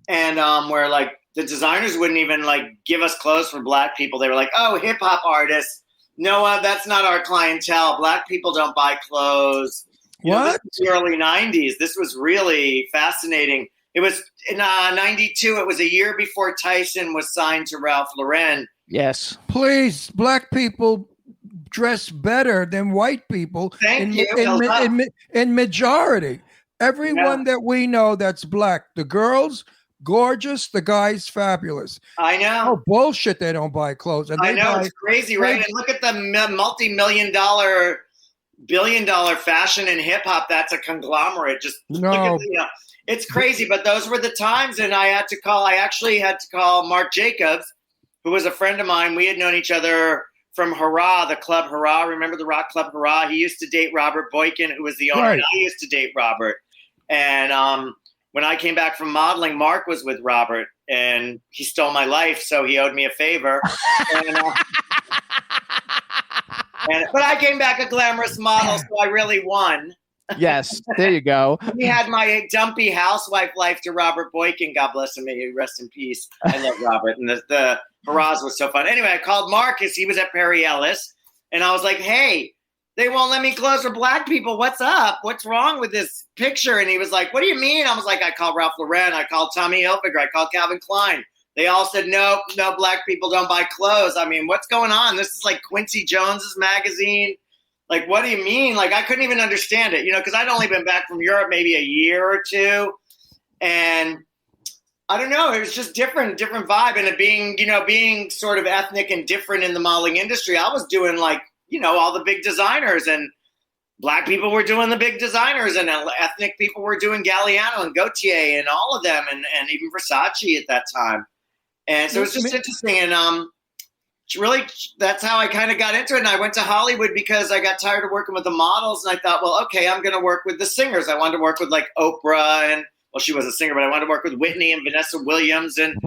and where like the designers wouldn't even like give us clothes for Black people. They were like, "Oh, hip hop artists, no, that's not our clientele. Black people don't buy clothes." This was the early '90s. This was really fascinating. It was in 92. It was a year before Tyson was signed to Ralph Lauren.
Yes.
Please, Black people dress better than white people.
Thank you.
In majority. Everyone that we know that's Black, the girls, gorgeous, the guys, fabulous.
I know.
Oh, bullshit, they don't buy clothes. And
I know, it's crazy, right? And look at the multi-million-dollar, billion-dollar fashion and hip-hop. That's a conglomerate. Look at it's crazy, but those were the times, and I actually had to call Mark Jacobs, who was a friend of mine. We had known each other from Hurrah, the club Hurrah. Remember the rock club Hurrah? He used to date Robert Boykin, who was the owner, and I used to date Robert. And when I came back from modeling, Mark was with Robert, and he stole my life, so he owed me a favor. But I came back a glamorous model, so I really won.
Yes, there you go.
We had my dumpy housewife life to Robert Boykin. God bless him. May he rest in peace. I love Robert. And the hurrahs was so fun. Anyway, I called Marcus. He was at Perry Ellis. And I was like, hey, they won't let me close for Black people. What's up? What's wrong with this picture? And he was like, what do you mean? I was like, I called Ralph Lauren. I called Tommy Hilfiger. I called Calvin Klein. They all said, no, Black people don't buy clothes. I mean, what's going on? This is like Quincy Jones's magazine. Like, what do you mean? Like, I couldn't even understand it, because I'd only been back from Europe maybe a year or two. And I don't know, it was just different vibe. And it being sort of ethnic and different in the modeling industry, I was doing like, all the big designers, and Black people were doing the big designers, and ethnic people were doing Galliano and Gaultier and all of them, and even Versace at that time. And so it was just interesting. And, really, that's how I kind of got into it. And I went to Hollywood because I got tired of working with the models. And I thought, well, okay, I'm going to work with the singers. I wanted to work with like Oprah, and well, she was a singer, but I wanted to work with Whitney and Vanessa Williams and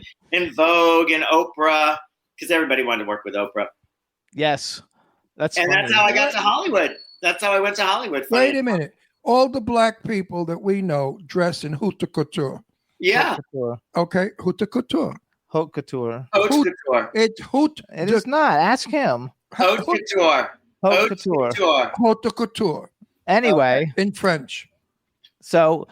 Vogue and Oprah, because everybody wanted to work with Oprah.
Yes. That's
how
I got to Hollywood. That's how I went to Hollywood.
Wait a minute. All the Black people that we know dress in haute couture.
Yeah.
Okay, haute couture.
Haute couture.
Haute couture.
It's haute.
It is not. Ask him.
Haute couture.
Haute couture.
Haute couture.
Anyway.
In French.
So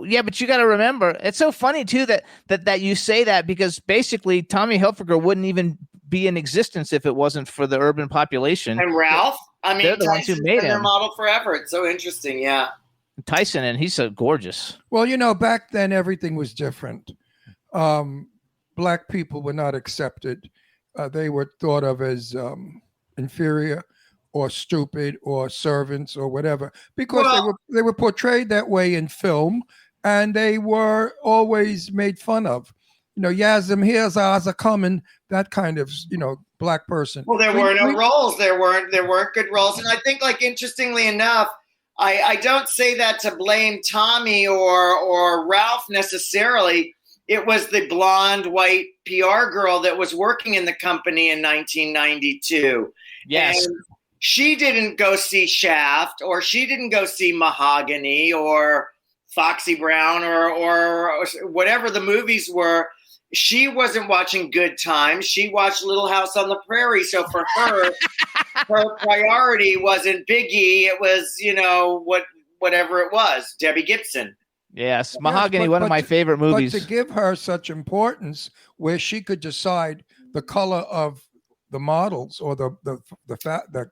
yeah, but you got to remember, it's so funny too that you say that, because basically Tommy Hilfiger wouldn't even be in existence if it wasn't for the urban population.
And Ralph,
they're the ones who made him.
Their model forever. It's so interesting. Yeah.
Tyson, and he's so gorgeous.
Well, back then everything was different. Black people were not accepted. They were thought of as inferior or stupid or servants or whatever, because they were portrayed that way in film, and they were always made fun of. Yazim, here's Aza coming, that kind of, Black person.
Well, there were no roles. There weren't good roles. And I think, like, interestingly enough, I don't say that to blame Tommy or Ralph necessarily. It was the blonde white PR girl that was working in the company in 1992.
Yes.
And she didn't go see Shaft, or she didn't go see Mahogany or Foxy Brown or whatever the movies were. She wasn't watching Good Times. She watched Little House on the Prairie. So for her, her priority wasn't Biggie. It was, whatever it was, Debbie Gibson.
Yes, Mahogany, one of my favorite movies.
But to give her such importance, where she could decide the color of models or the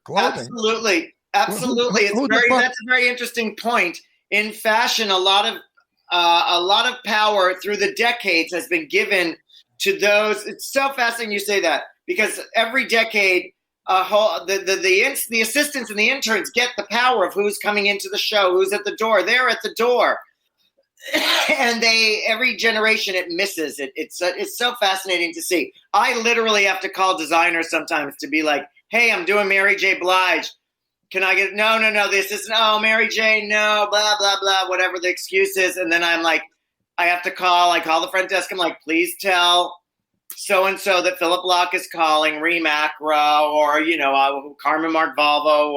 clothing.
Absolutely. That's a very interesting point. In fashion, a lot of power through the decades has been given to those. It's so fascinating you say that, because every decade, the assistants and the interns get the power of who's coming into the show, who's at the door. They're at the door, and every generation it misses it. It's so fascinating to see. I literally have to call designers sometimes to be like, "Hey, I'm doing Mary J. Blige. Can I get no? This isn't. Oh, Mary J. No, blah blah blah. Whatever the excuse is." And then I'm like, I have to call. I call the front desk. I'm like, "Please tell so and so that Phillip Bloch is calling, Reem Acra, or Carmen Mark Volvo,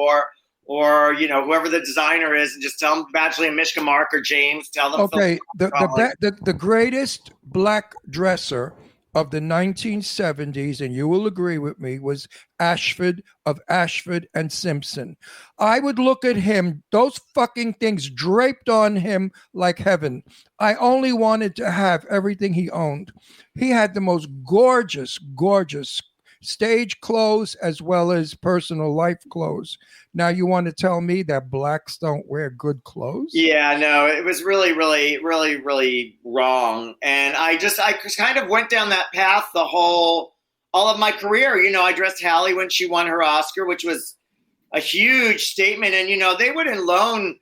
or whoever the designer is, and just tell them Badgley and Mishka Mark or James. Tell them."
Okay, the greatest black dresser of the 1970s, and you will agree with me, was Ashford of Ashford and Simpson. I would look at him, those fucking things draped on him like heaven. I only wanted to have everything he owned. He had the most gorgeous stage clothes as well as personal life clothes. Now you want to tell me that blacks don't wear good clothes?
Yeah, no, it was really, really, really, really wrong. And I kind of went down that path all of my career. I dressed Halle when she won her Oscar, which was a huge statement. And, they wouldn't loan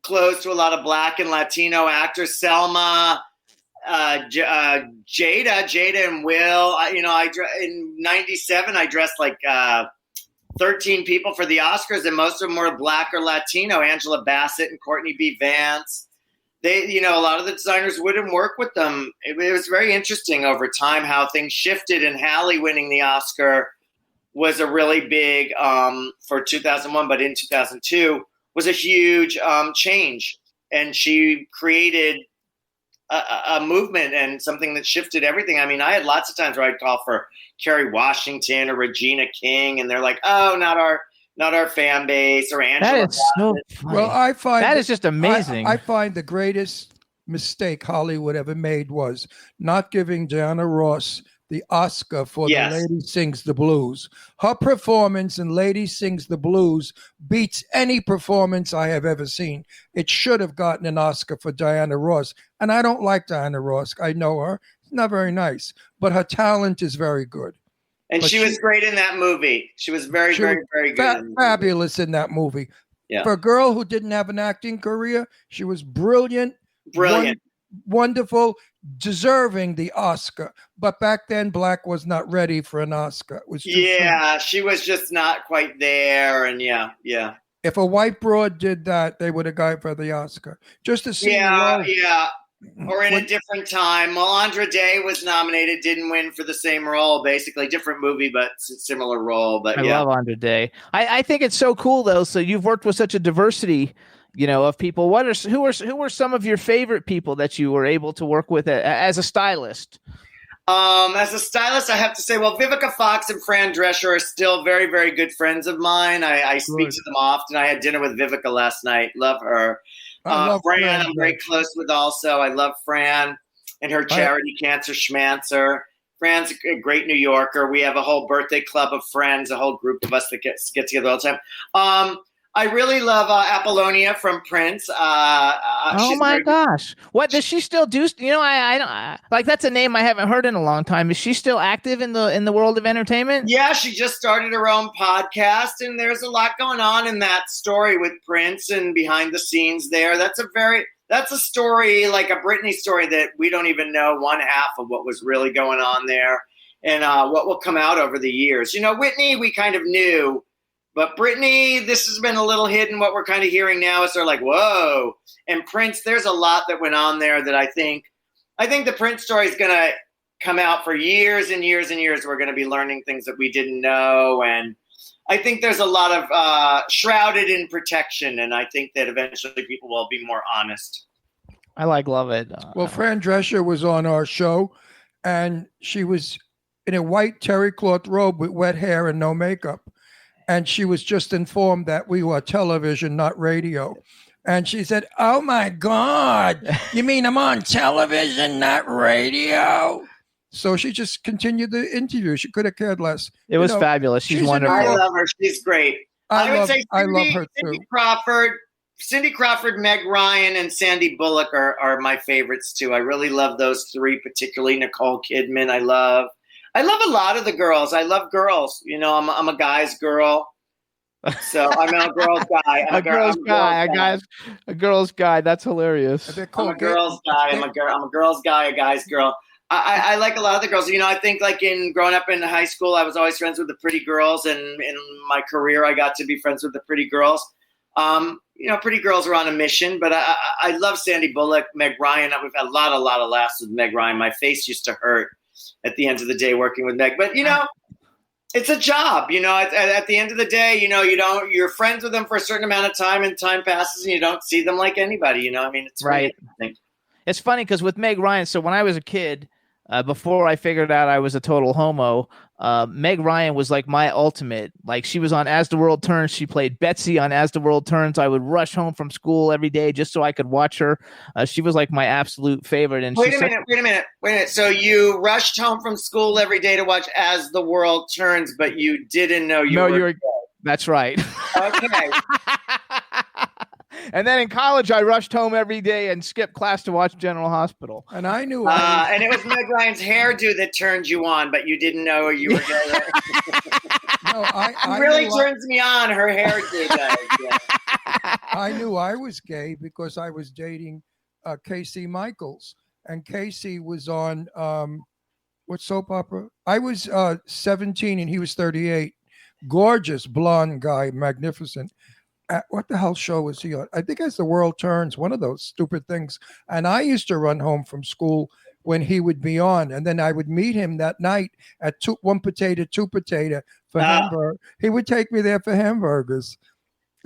clothes to a lot of black and Latino actors. Selma, Jada and Will. In '97, I dressed like 13 people for the Oscars, and most of them were black or Latino. Angela Bassett and Courtney B. Vance. They, a lot of the designers wouldn't work with them. It was very interesting over time how things shifted, and Halle winning the Oscar was a really big for 2001, but in 2002 was a huge change, and she created a movement and something that shifted everything. I mean, I had lots of times where I'd call for Kerry Washington or Regina King, and they're like, "Oh, not our fan base," or Angela.
That is so funny.
Well, I find
that is just amazing.
I find the greatest mistake Hollywood ever made was not giving Diana Ross the Oscar for The Lady Sings the Blues. Her performance in Lady Sings the Blues beats any performance I have ever seen. It should have gotten an Oscar for Diana Ross. And I don't like Diana Ross. I know her. It's not very nice. But her talent is very good.
And she was great in that movie. She was very, very, very good.
Fabulous in that movie.
Yeah.
For a girl who didn't have an acting career, she was brilliant. Wonderful, deserving the Oscar. But back then, black was not ready for an Oscar. It was
she was just not quite there. And yeah.
If a white broad did that, they would have got for the Oscar. Just to see.
Yeah. Or in a different time. Melandra Day was nominated, didn't win for the same role. Basically, different movie, but similar role. But
I love Andra Day. I think it's so cool though. So you've worked with such a diversity, of people. Who are some of your favorite people that you were able to work with as a stylist?
As a stylist, I have to say, Vivica Fox and Fran Drescher are still very, very good friends of mine. I speak to them often. I had dinner with Vivica last night. Love her. Fran, I'm very close with also. I love Fran and her charity, Cancer Schmancer. Fran's a great New Yorker. We have a whole birthday club of friends, a whole group of us that get together all the time. I really love Apollonia from Prince.
Oh my gosh! What does she still do? I don't like that's a name I haven't heard in a long time. Is she still active in the world of entertainment?
Yeah, she just started her own podcast, and there's a lot going on in that story with Prince and behind the scenes there. That's a story like a Britney story that we don't even know one half of what was really going on there, and what will come out over the years. Whitney, we kind of knew. But Britney, this has been a little hidden. What we're kind of hearing now is they're like, whoa. And Prince, there's a lot that went on there that I think the Prince story is going to come out for years and years and years. We're going to be learning things that we didn't know. And I think there's a lot of shrouded in protection. And I think that eventually people will be more honest.
I love it.
Fran Drescher was on our show, and she was in a white terry cloth robe with wet hair and no makeup. And she was just informed that we were television, not radio. And she said, "Oh, my God, you mean I'm on television, not radio?" So she just continued the interview. She could have cared less.
It was fabulous. She's
she's in
wonderful.
I love her. She's great. I would say
I love her too.
Cindy Crawford, Meg Ryan, and Sandy Bullock are my favorites too. I really love those three, particularly Nicole Kidman. I love a lot of the girls. I love girls. You know, I'm a guy's girl. So I'm a girl's guy.
A girl's guy. That's hilarious.
I'm a girl's guy. I'm a girl's guy, a guy's girl. I like a lot of the girls. You know, I think like in growing up in high school, I was always friends with the pretty girls, and in my career, I got to be friends with the pretty girls. You know, pretty girls are on a mission, but I love Sandy Bullock, Meg Ryan. We've had a lot of laughs with Meg Ryan. My face used to hurt at the end of the day working with Meg, but you know, it's a job. You know, at the end of the day, you know, you're friends with them for a certain amount of time, and time passes, and you don't see them like anybody. You know, I mean, it's
right.
Really
it's funny because with Meg Ryan, so when I was a kid, before I figured out I was a total homo, Meg Ryan was like my ultimate. Like she was on As the World Turns. She played Betsy on As the World Turns. I would rush home from school every day just so I could watch her. She was like my absolute favorite. And
wait a minute. So you rushed home from school every day to watch As the World Turns, but you didn't know you were gay.
That's right.
Okay.
And then in college, I rushed home every day and skipped class to watch General Hospital.
And I knew.
And it was Meg Ryan's hairdo that turned you on, but you didn't know you were gay.
No, I
really turns me on. Her hairdo does. Yeah.
I knew I was gay because I was dating Casey Michaels, and Casey was on what soap opera? I was 17 and he was 38. Gorgeous blonde guy, magnificent. What the hell show was he on? I think As the World Turns, one of those stupid things. And I used to run home from school when he would be on, and then I would meet him that night at one potato, two potato for hamburger. He would take me there for hamburgers.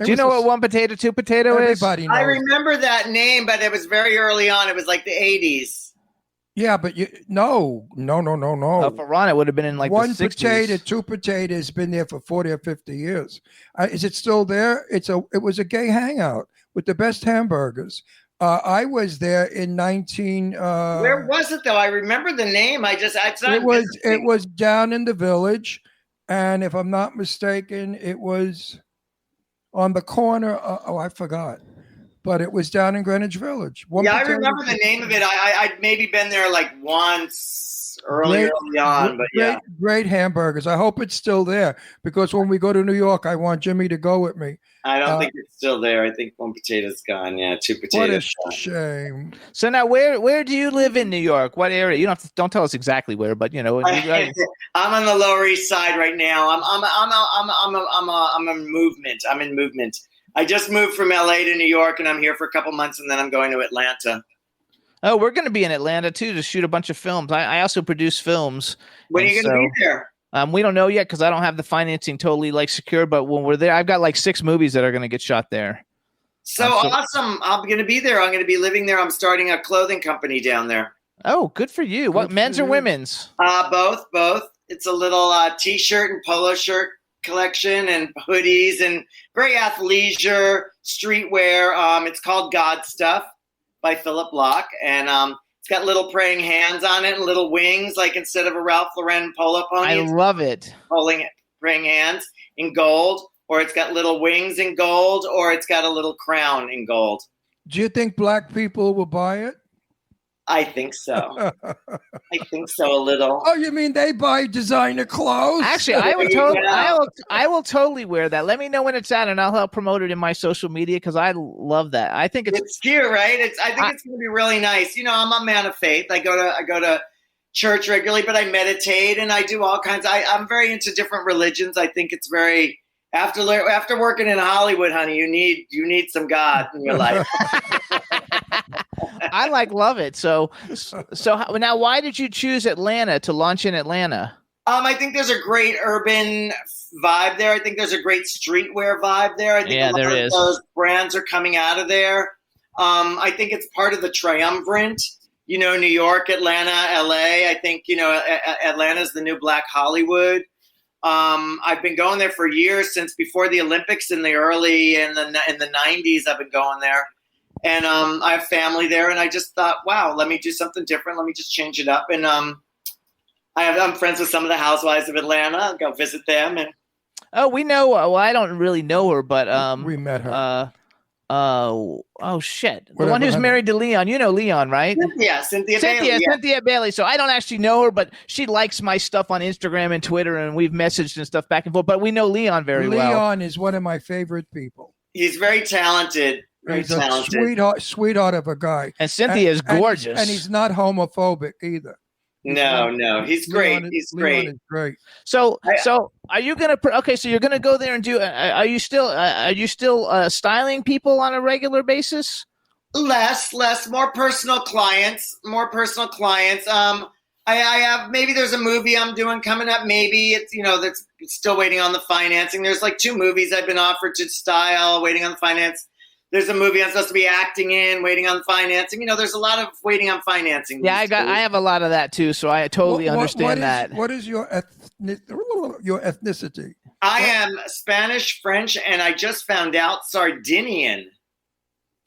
Do you know what one potato, two potato is?
Everybody knows.
I remember that name, but it was very early on. It was like the 80s.
Yeah, but no.
For Ron, it would have been in like
one
the 60s.
potato, two potato has been there for 40 or 50 years. Is it still there? It was a gay hangout with the best hamburgers. I was there in 19.
Where was it though? I remember the name.
It was down in the Village, and if I'm not mistaken, it was on the corner. I forgot. But it was down in Greenwich Village.
I remember the name of it. I'd maybe been there like once early on, but yeah.
Great hamburgers. I hope it's still there because when we go to New York, I want Jimmy to go with me.
I don't think it's still there. I think one potato's gone. Yeah, two potatoes.
What a shame.
So now, where do you live in New York? What area? You don't tell us exactly where, but you know.
I'm on the Lower East Side right now. I'm in movement. I'm in movement. I just moved from LA to New York, and I'm here for a couple months, and then I'm going to Atlanta.
Oh, we're going to be in Atlanta too to shoot a bunch of films. I also produce films.
When are you going to be there?
We don't know yet because I don't have the financing totally like secure. But when we're there, I've got like 6 movies that are going to get shot there.
So awesome! I'm going to be there. I'm going to be living there. I'm starting a clothing company down there.
Oh, good for you! What men's or women's?
Both. It's a little T-shirt and polo shirt collection and hoodies and very athleisure streetwear. It's called God Stuff by Phillip Bloch, and it's got little praying hands on it and little wings, like instead of a Ralph Lauren polo pony.
I love it.
Praying hands in gold, or it's got little wings in gold, or it's got a little crown in gold.
Do you think black people will buy it?
I think so. I think so a little.
Oh, you mean they buy designer clothes?
Actually, I will totally wear that. Let me know when it's out, and I'll help promote it in my social media because I love that. I think
it's cute, right? I think it's going to be really nice. You know, I'm a man of faith. I go to church regularly, but I meditate and I do all kinds. I'm very into different religions. I think it's very after working in Hollywood, honey. You need some God in your life.
I love it. So now, why did you choose Atlanta to launch in Atlanta?
I think there's a great urban vibe there. I think there's a great streetwear vibe there. I think a lot of those brands are coming out of there. I think it's part of the triumvirate. You know, New York, Atlanta, LA. I think Atlanta's the new Black Hollywood. I've been going there for years, since before the Olympics in the 90s. I've been going there. And I have family there, and I just thought, wow, let me do something different. Let me just change it up. And I'm friends with some of the housewives of Atlanta. I'll go visit them. And
Oh, we know. Well, I don't really know her, but
We met her.
oh shit, the
Whatever
one who's
her
married to Leon. You know Leon, right?
Cynthia Bailey. Yeah.
Cynthia Bailey. So I don't actually know her, but she likes my stuff on Instagram and Twitter, and we've messaged and stuff back and forth. But we know Leon very well.
Leon is one of my favorite people.
He's very talented. Very
He's
talented.
a sweetheart of a guy.
And Cynthia is gorgeous.
And he's not homophobic either.
No, he's great. He's great.
Leon is great.
So are you gonna? Okay, so you're gonna go there and do. Are you still styling people on a regular basis?
Less, more personal clients. I have, maybe there's a movie I'm doing coming up. Maybe it's, that's still waiting on the financing. There's like 2 movies I've been offered to style, waiting on the finance. There's a movie I'm supposed to be acting in, waiting on financing. There's a lot of waiting on financing.
Yeah, I have a lot of that too, so I totally understand that.
What is your ethnicity?
I am Spanish, French, and I just found out Sardinian.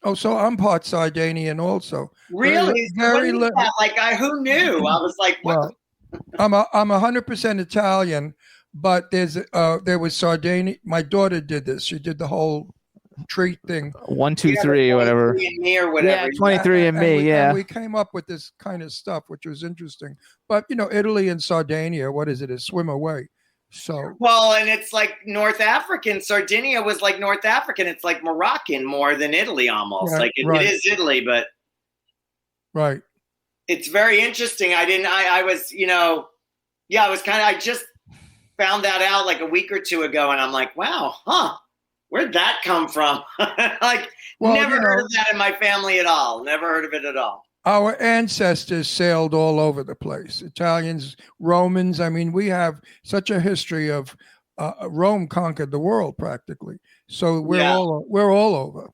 Oh, so I'm part Sardinian also.
Really?
Very little.
Who knew? I was like, what?
Well, I'm 100% Italian, but there was Sardinia. My daughter did this. She did the whole treat thing.
1, 2, 3 or whatever.
23andMe or whatever.
Yeah, 23andMe.
And we came up with this kind of stuff, which was interesting. But Italy and Sardinia, what is it? Is swim away. So
well, and it's like North African. Sardinia was like North African. It's like Moroccan more than Italy almost.
Right,
it is Italy, but
right.
It's very interesting. I just found that out like a week or 2 ago, and I'm like, wow, where'd that come from? Never heard of that in my family at all. Never heard of it at all.
Our ancestors sailed all over the place. Italians, Romans. I mean, we have such a history of Rome conquered the world practically. So we're all over.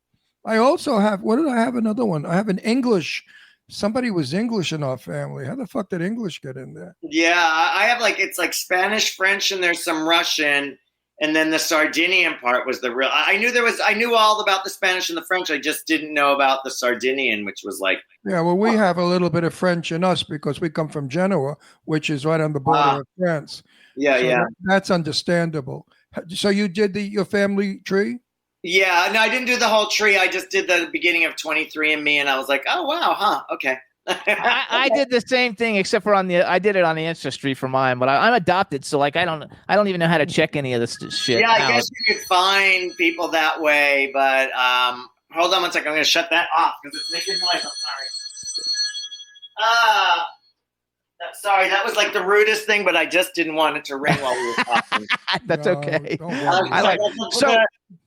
I also have. What did I have? Another one. I have an English. Somebody was English in our family. How the fuck did English get in there?
Yeah, I have it's like Spanish, French, and there's some Russian. And then the Sardinian part was the real. I knew all about the Spanish and the French. I just didn't know about the Sardinian, which was like.
Yeah, well, we have a little bit of French in us because we come from Genoa, which is right on the border of France.
Yeah.
That's understandable. So you did your family tree?
Yeah, no, I didn't do the whole tree. I just did the beginning of 23andMe, and I was like, oh wow, okay.
I did the same thing, except for I did it on the ancestry for mine, but I'm adopted, so I don't even know how to check any of this shit.
Yeah, I guess you could find people that way, but hold on one second. I'm going to shut that off because it's making noise. I'm sorry. Sorry, that was like the rudest thing, but I just didn't want it to ring while we were talking.
That's okay.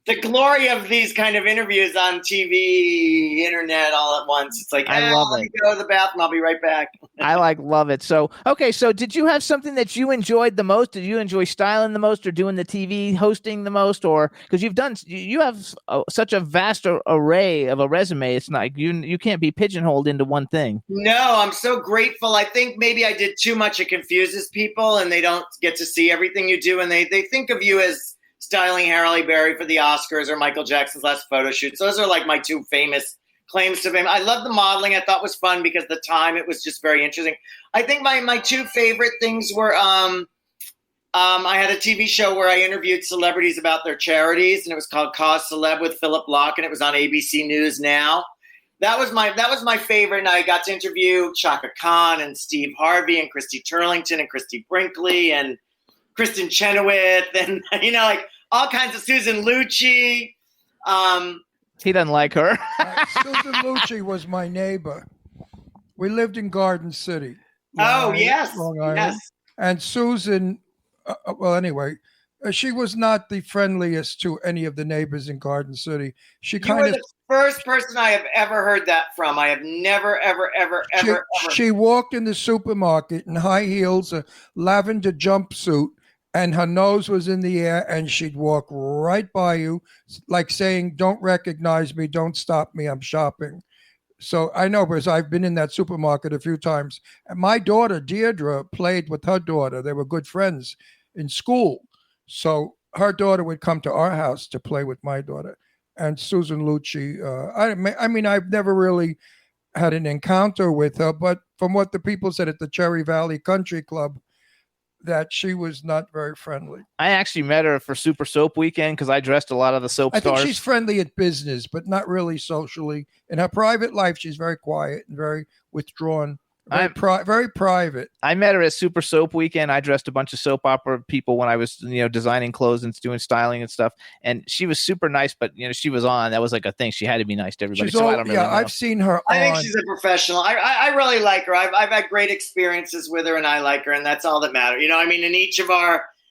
The glory of these kind of interviews on TV, internet, all at once. It's like,
I love
it. Go to the bathroom. I'll be right back.
I love it. So, okay. So did you have something that you enjoyed the most? Did you enjoy styling the most or doing the TV hosting the most? Or because you have such a vast array of a resume. It's not you can't be pigeonholed into one thing.
No, I'm so grateful. I think maybe I did too much. It confuses people and they don't get to see everything you do. And they think of you as styling Halle Berry for the Oscars or Michael Jackson's last photo shoot. So those are like my 2 famous claims to fame. I love the modeling. I thought was fun because the time it was just very interesting. I think my 2 favorite things were I had a TV show where I interviewed celebrities about their charities, and it was called Cause Celeb with Phillip Bloch, and it was on ABC News Now. That was my favorite, and I got to interview Chaka Khan and Steve Harvey and Christy Turlington and Christy Brinkley and Kristen Chenoweth and all kinds of Susan Lucci.
He doesn't like her.
Susan Lucci was my neighbor. We lived in Garden City.
Long Island.
Yes. And Susan, she was not the friendliest to any of the neighbors in Garden City.
You were the first person I have ever heard that from. I have never, ever.
She walked in the supermarket in high heels, a lavender jumpsuit, and her nose was in the air, and she'd walk right by you, like saying, "Don't recognize me, don't stop me, I'm shopping." So I know, because I've been in that supermarket a few times. And my daughter, Deirdre, played with her daughter. They were good friends in school. So her daughter would come to our house to play with my daughter. And Susan Lucci, I've never really had an encounter with her, but from what the people said at the Cherry Valley Country Club, that she was not very friendly.
I actually met her for Super Soap Weekend because I dressed a lot of the soap
I think
stars.
she's friendly at business, but not really socially. In her private life, she's very quiet and very withdrawn, very private.
I met her at Super Soap Weekend. I dressed a bunch of soap opera people when I was, designing clothes and doing styling and stuff. And she was super nice, but she was on. That was like a thing. She had to be nice to everybody. I don't really know.
I've seen her.
I think she's a professional. I really like her. I've had great experiences with her, and I like her, and that's all that matters. In each of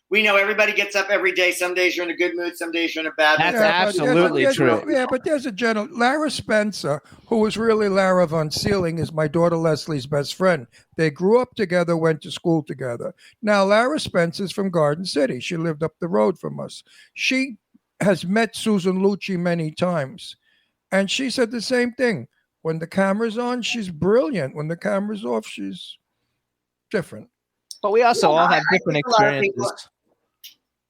we know everybody gets up every day. Some days you're in a good mood, some days you're in a bad mood.
That's absolutely true.
But there's a general. Lara Spencer, who was really Lara Von Sealing, is my daughter Leslie's best friend. They grew up together, went to school together. Now, Lara Spencer's from Garden City. She lived up the road from us. She has met Susan Lucci many times, and she said the same thing. When the camera's on, she's brilliant. When the camera's off, she's different.
But we also all have different experiences.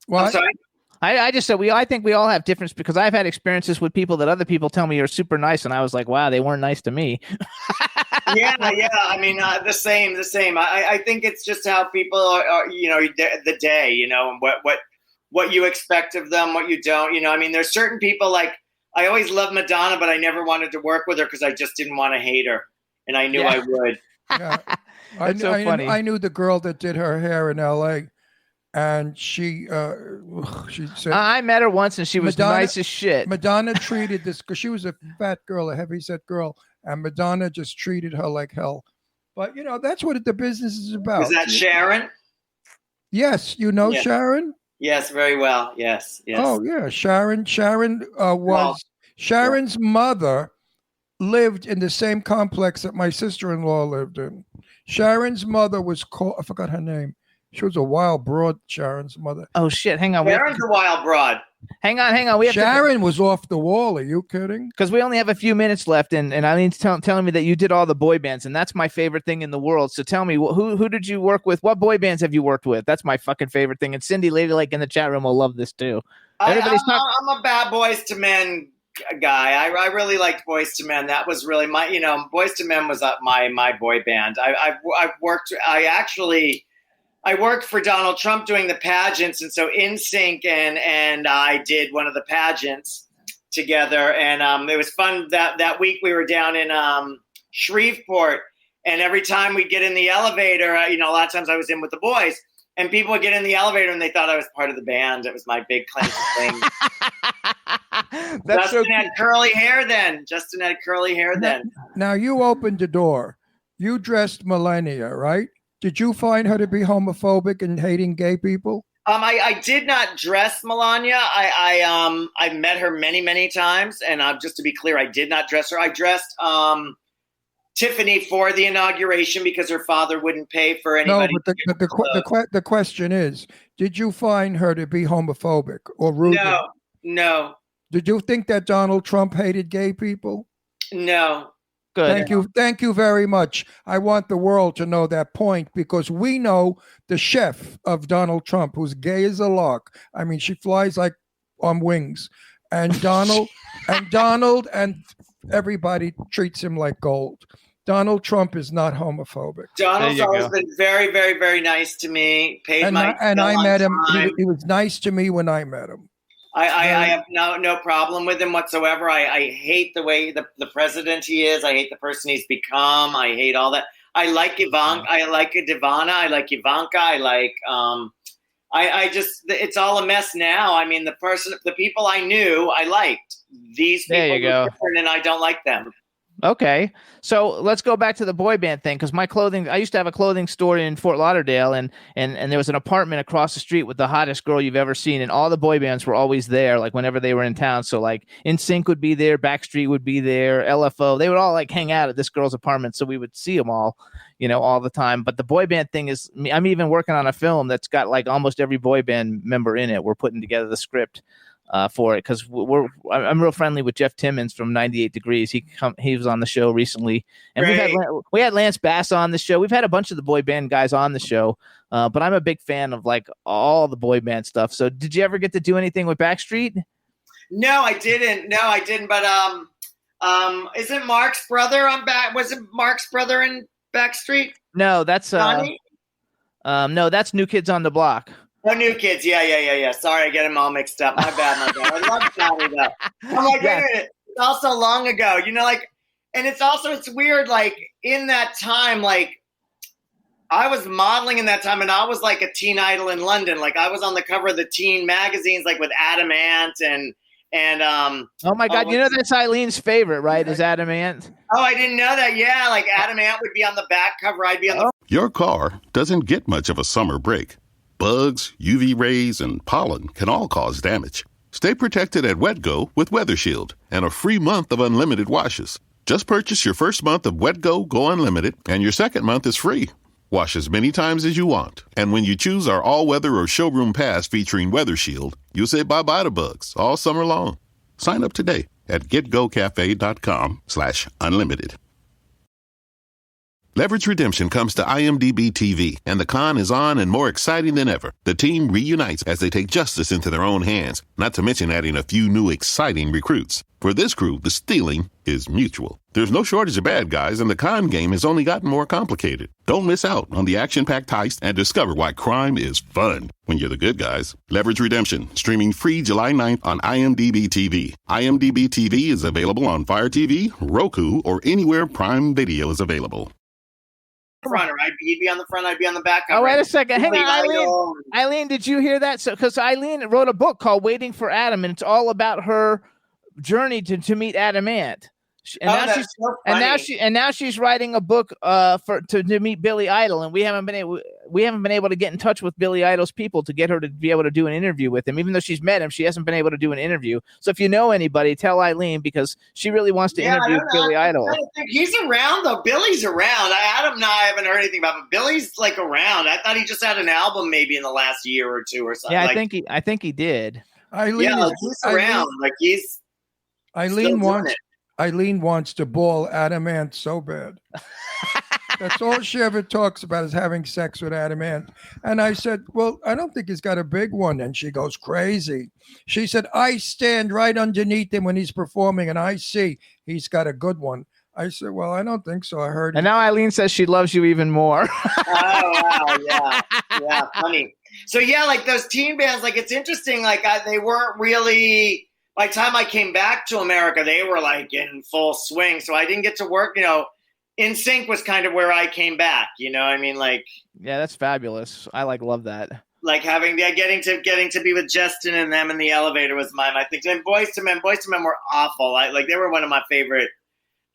What?
I'm sorry?
I just said I think we all have difference because I've had experiences with people that other people tell me are super nice, and I was like, wow, they weren't nice to me.
yeah. I mean, the same. I think it's just how people are the day, what you expect of them, what you don't. I mean, there's certain people like I always loved Madonna, but I never wanted to work with her because I just didn't want to hate her, and I knew I would.
Yeah.
That's so funny.
I knew the girl that did her hair in L.A. And she said,
I met her once, and she was nice as shit.
Madonna treated this because she was a fat girl, a heavyset girl, and Madonna just treated her like hell. But that's what the business is about.
Is that Sharon?
Yes, Sharon.
Yes, very well. Yes.
Oh yeah, Sharon. Sharon's mother lived in the same complex that my sister-in-law lived in. Sharon's mother was called, I forgot her name. She was a wild broad, Sharon's mother.
Oh, shit. Hang on.
Sharon's a wild broad.
Hang on.
Sharon was off the wall. Are you kidding?
Because we only have a few minutes left, and Eileen's telling me that you did all the boy bands, and that's my favorite thing in the world. So tell me, who did you work with? What boy bands have you worked with? That's my fucking favorite thing. And Cindy, Ladylike in the chat room will love this too.
I'm a bad Boys to Men guy. I really liked Boys to Men. That was really my, Boys to Men was my boy band. I worked for Donald Trump doing the pageants, and so NSYNC and I did one of the pageants together, and it was fun. That week we were down in Shreveport, and every time we'd get in the elevator, a lot of times I was in with the boys, and people would get in the elevator and they thought I was part of the band. It was my big claim to fame. Justin had curly hair then.
Now you opened the door. You dressed Melania, right? Did you find her to be homophobic and hating gay people?
I did not dress Melania. I met her many times, and just to be clear, I did not dress her. I dressed Tiffany for the inauguration because her father wouldn't pay for anybody.
No, but the question is, did you find her to be homophobic or rude?
No.
Did you think that Donald Trump hated gay people?
No.
Good.
Thank you very much. I want the world to know that point because we know the chef of Donald Trump, who's gay as a lark. I mean, she flies like on wings, and Donald and everybody treats him like gold. Donald Trump is not homophobic.
Donald's always been very, very, very nice to me.
I met him. He was nice to me when I met him.
I have no problem with him whatsoever. I hate the way the president he is. I hate the person he's become. I hate all that. I like Ivanka. I like Ivana. I like Ivanka. I like I just it's all a mess now. I mean, the people I knew I liked. These people are different, and I don't like them.
Okay, so let's go back to the boy band thing because I used to have a clothing store in Fort Lauderdale, and there was an apartment across the street with the hottest girl you've ever seen, and all the boy bands were always there, like whenever they were in town. So like NSYNC would be there, Backstreet would be there, LFO, they would all like hang out at this girl's apartment, so we would see them all, all the time. But the boy band thing is, I'm even working on a film that's got like almost every boy band member in it. We're putting together the script for it because I'm real friendly with Jeff Timmons from 98 Degrees. He was on the show recently, and we had Lance Bass on the show. We've had a bunch of the boy band guys on the show, but I'm a big fan of like all the boy band stuff. So did you ever get to do anything with Backstreet?
No, I didn't. But isn't Mark's brother on back? Was it Mark's brother in Backstreet?
No, that's
Johnny?
No, that's New Kids on the Block.
Oh, New Kids. Yeah. Sorry, I get them all mixed up. My bad. I love Johnny though. I'm like, wait a minute. It's also long ago. And it's weird, like, in that time, like, I was modeling in that time, and I was like a teen idol in London. Like, I was on the cover of the teen magazines, like with Adam Ant and
oh my God, that's Eileen's favorite, right? Is Adam Ant?
Oh, I didn't know that. Yeah, like Adam Ant would be on the back cover. I'd be on the.
Your car doesn't get much of a summer break. Bugs, UV rays, and pollen can all cause damage. Stay protected at WetGo with Weather Shield and a free month of unlimited washes. Just purchase your first month of WetGo Go Unlimited, and your second month is free. Wash as many times as you want. And when you choose our all-weather or showroom pass featuring Weather Shield, you'll say bye-bye to bugs all summer long. Sign up today at getgocafe.com/unlimited. Leverage Redemption comes to IMDb TV, and the con is on and more exciting than ever. The team reunites as they take justice into their own hands, not to mention adding a few new exciting recruits. For this crew, the stealing is mutual. There's no shortage of bad guys, and the con game has only gotten more complicated. Don't miss out on the action-packed heist and discover why crime is fun when you're the good guys. Leverage Redemption, streaming free July 9th on IMDb TV. IMDb TV is available on Fire TV, Roku, or anywhere Prime Video is available.
Front, right? He'd be on the front, I'd be on the back.
Oh, wait a second. Hang on, Eileen. Eileen, did you hear that? So, because Eileen wrote a book called Waiting for Adam, and it's all about her journey to meet Adam Ant. And now she's writing a book to meet Billy Idol, and we haven't been able to get in touch with Billy Idol's people to get her to be able to do an interview with him. Even though she's met him, she hasn't been able to do an interview. So if you know anybody, tell Eileen, because she really wants to interview Billy Idol.
I don't think he's around though. Billy's around. Adam and I haven't heard anything about him. Billy's like around. I thought he just had an album maybe in the last year or two or something.
Yeah, I think he did.
Eileen,
he's around. Like he's.
Eileen wants to ball Adam Ant so bad. That's all she ever talks about is having sex with Adam Ant. And I said, well, I don't think he's got a big one. And she goes crazy. She said, I stand right underneath him when he's performing, and I see he's got a good one. I said, well, I don't think so. I heard.
And now Eileen says she loves you even more.
Oh, wow. Yeah, funny. So, yeah, like those teen bands, like it's interesting. Like they weren't really... By the time I came back to America, they were like in full swing. So I didn't get to work, In Sync was kind of where I came back, I mean, like. Yeah,
that's fabulous. I love that.
Like getting to be with Justin and them in the elevator was mine. I think. And Boyz II Men were awful. They were one of my favorite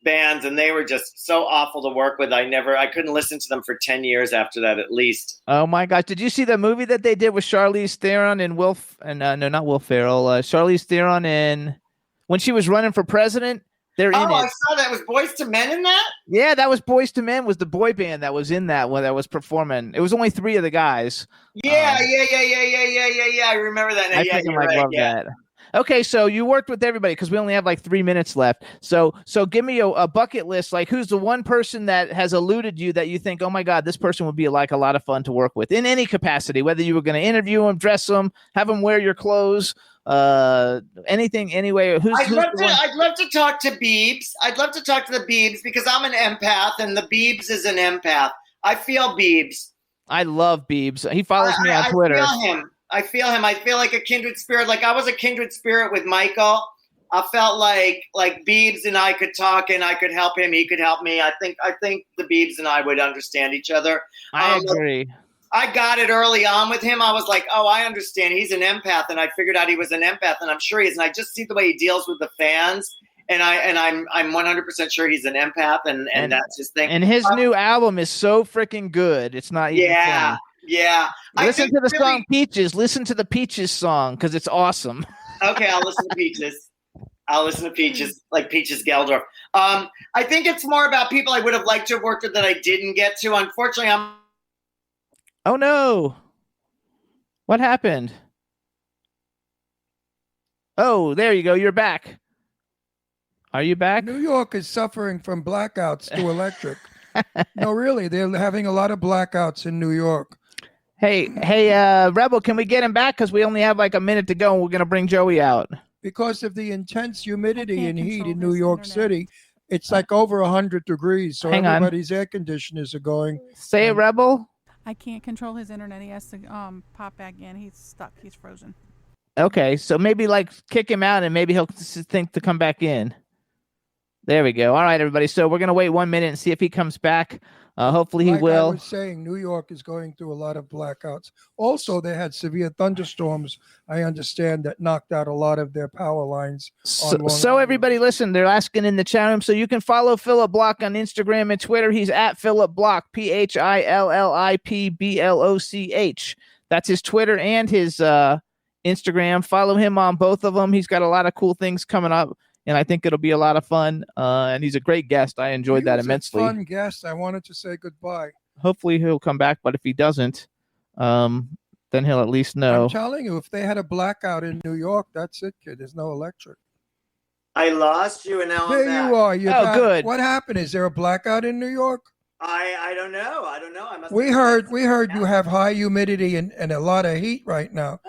bands, and they were just so awful to work with. I couldn't listen to them for 10 years after that, at least.
Oh my gosh. Did you see the movie that they did with Charlize Theron and not Will Ferrell, Charlize Theron, and when she was running for president? They're in it.
I saw that. Was Boyz II Men in that?
Yeah, that was Boyz II Men, was the boy band that was in that one that was performing. It was only 3 of the guys.
Yeah. I remember that now.
Love that. Okay, so you worked with everybody because we only have 3 minutes left. So give me a bucket list. Like, who's the one person that has eluded you that you think, oh my God, this person would be a lot of fun to work with in any capacity, whether you were going to interview them, dress them, have them wear your clothes, anything, anyway.
I'd love to talk to Biebs. I'd love to talk to the Biebs because I'm an empath and the Biebs is an empath. I feel Biebs.
I love Biebs. He follows me on Twitter.
I feel him. I feel like a kindred spirit. Like I was a kindred spirit with Michael. I felt like Biebs and I could talk and I could help him. He could help me. I think the Biebs and I would understand each other.
I agree.
I got it early on with him. I was like, oh, I understand. He's an empath. And I figured out he was an empath, and I'm sure he is. And I just see the way he deals with the fans. And I'm 100% sure he's an empath, and that's his thing.
And his new album is so freaking good. It's not even funny.
Yeah.
Listen to the song Peaches. Listen to the Peaches song because it's awesome.
Okay, I'll listen to Peaches. Like Peaches Geldorf. I think it's more about people I would have liked to have worked with that I didn't get to. Unfortunately,
Oh, no. What happened? Oh, there you go. You're back. Are you back?
New York is suffering from blackouts to electric. No, really. They're having a lot of blackouts in New York.
Hey, Rebel, can we get him back? Because we only have a minute to go, and we're going to bring Joey out.
Because of the intense humidity and heat in New York City, it's over 100 degrees. So everybody's air conditioners are going.
Say it, Rebel.
I can't control his internet. He has to pop back in. He's stuck. He's frozen.
Okay, so maybe like kick him out and maybe he'll think to come back in. There we go. All right, everybody. So we're going to wait 1 minute and see if he comes back. Hopefully he
like
will.
I was saying, New York is going through a lot of blackouts. Also, they had severe thunderstorms, I understand, that knocked out a lot of their power lines.
So everybody, listen, they're asking in the chat room. So you can follow Phillip Bloch on Instagram and Twitter. He's at Phillip Bloch, PhillipBloch. That's his Twitter and his Instagram. Follow him on both of them. He's got a lot of cool things coming up. And I think it'll be a lot of fun. And he's a great guest. I enjoyed that immensely.
Fun guest. I wanted to say goodbye.
Hopefully he'll come back, but if he doesn't, then he'll at least know.
I'm telling you, if they had a blackout in New York, that's it, kid. There's no electric.
I lost you, and now
There
I'm back.
you are. You're
Oh,
back.
good.
What happened? Is there a blackout in New York?
I don't know. I must.
We heard you have high humidity and a lot of heat right now.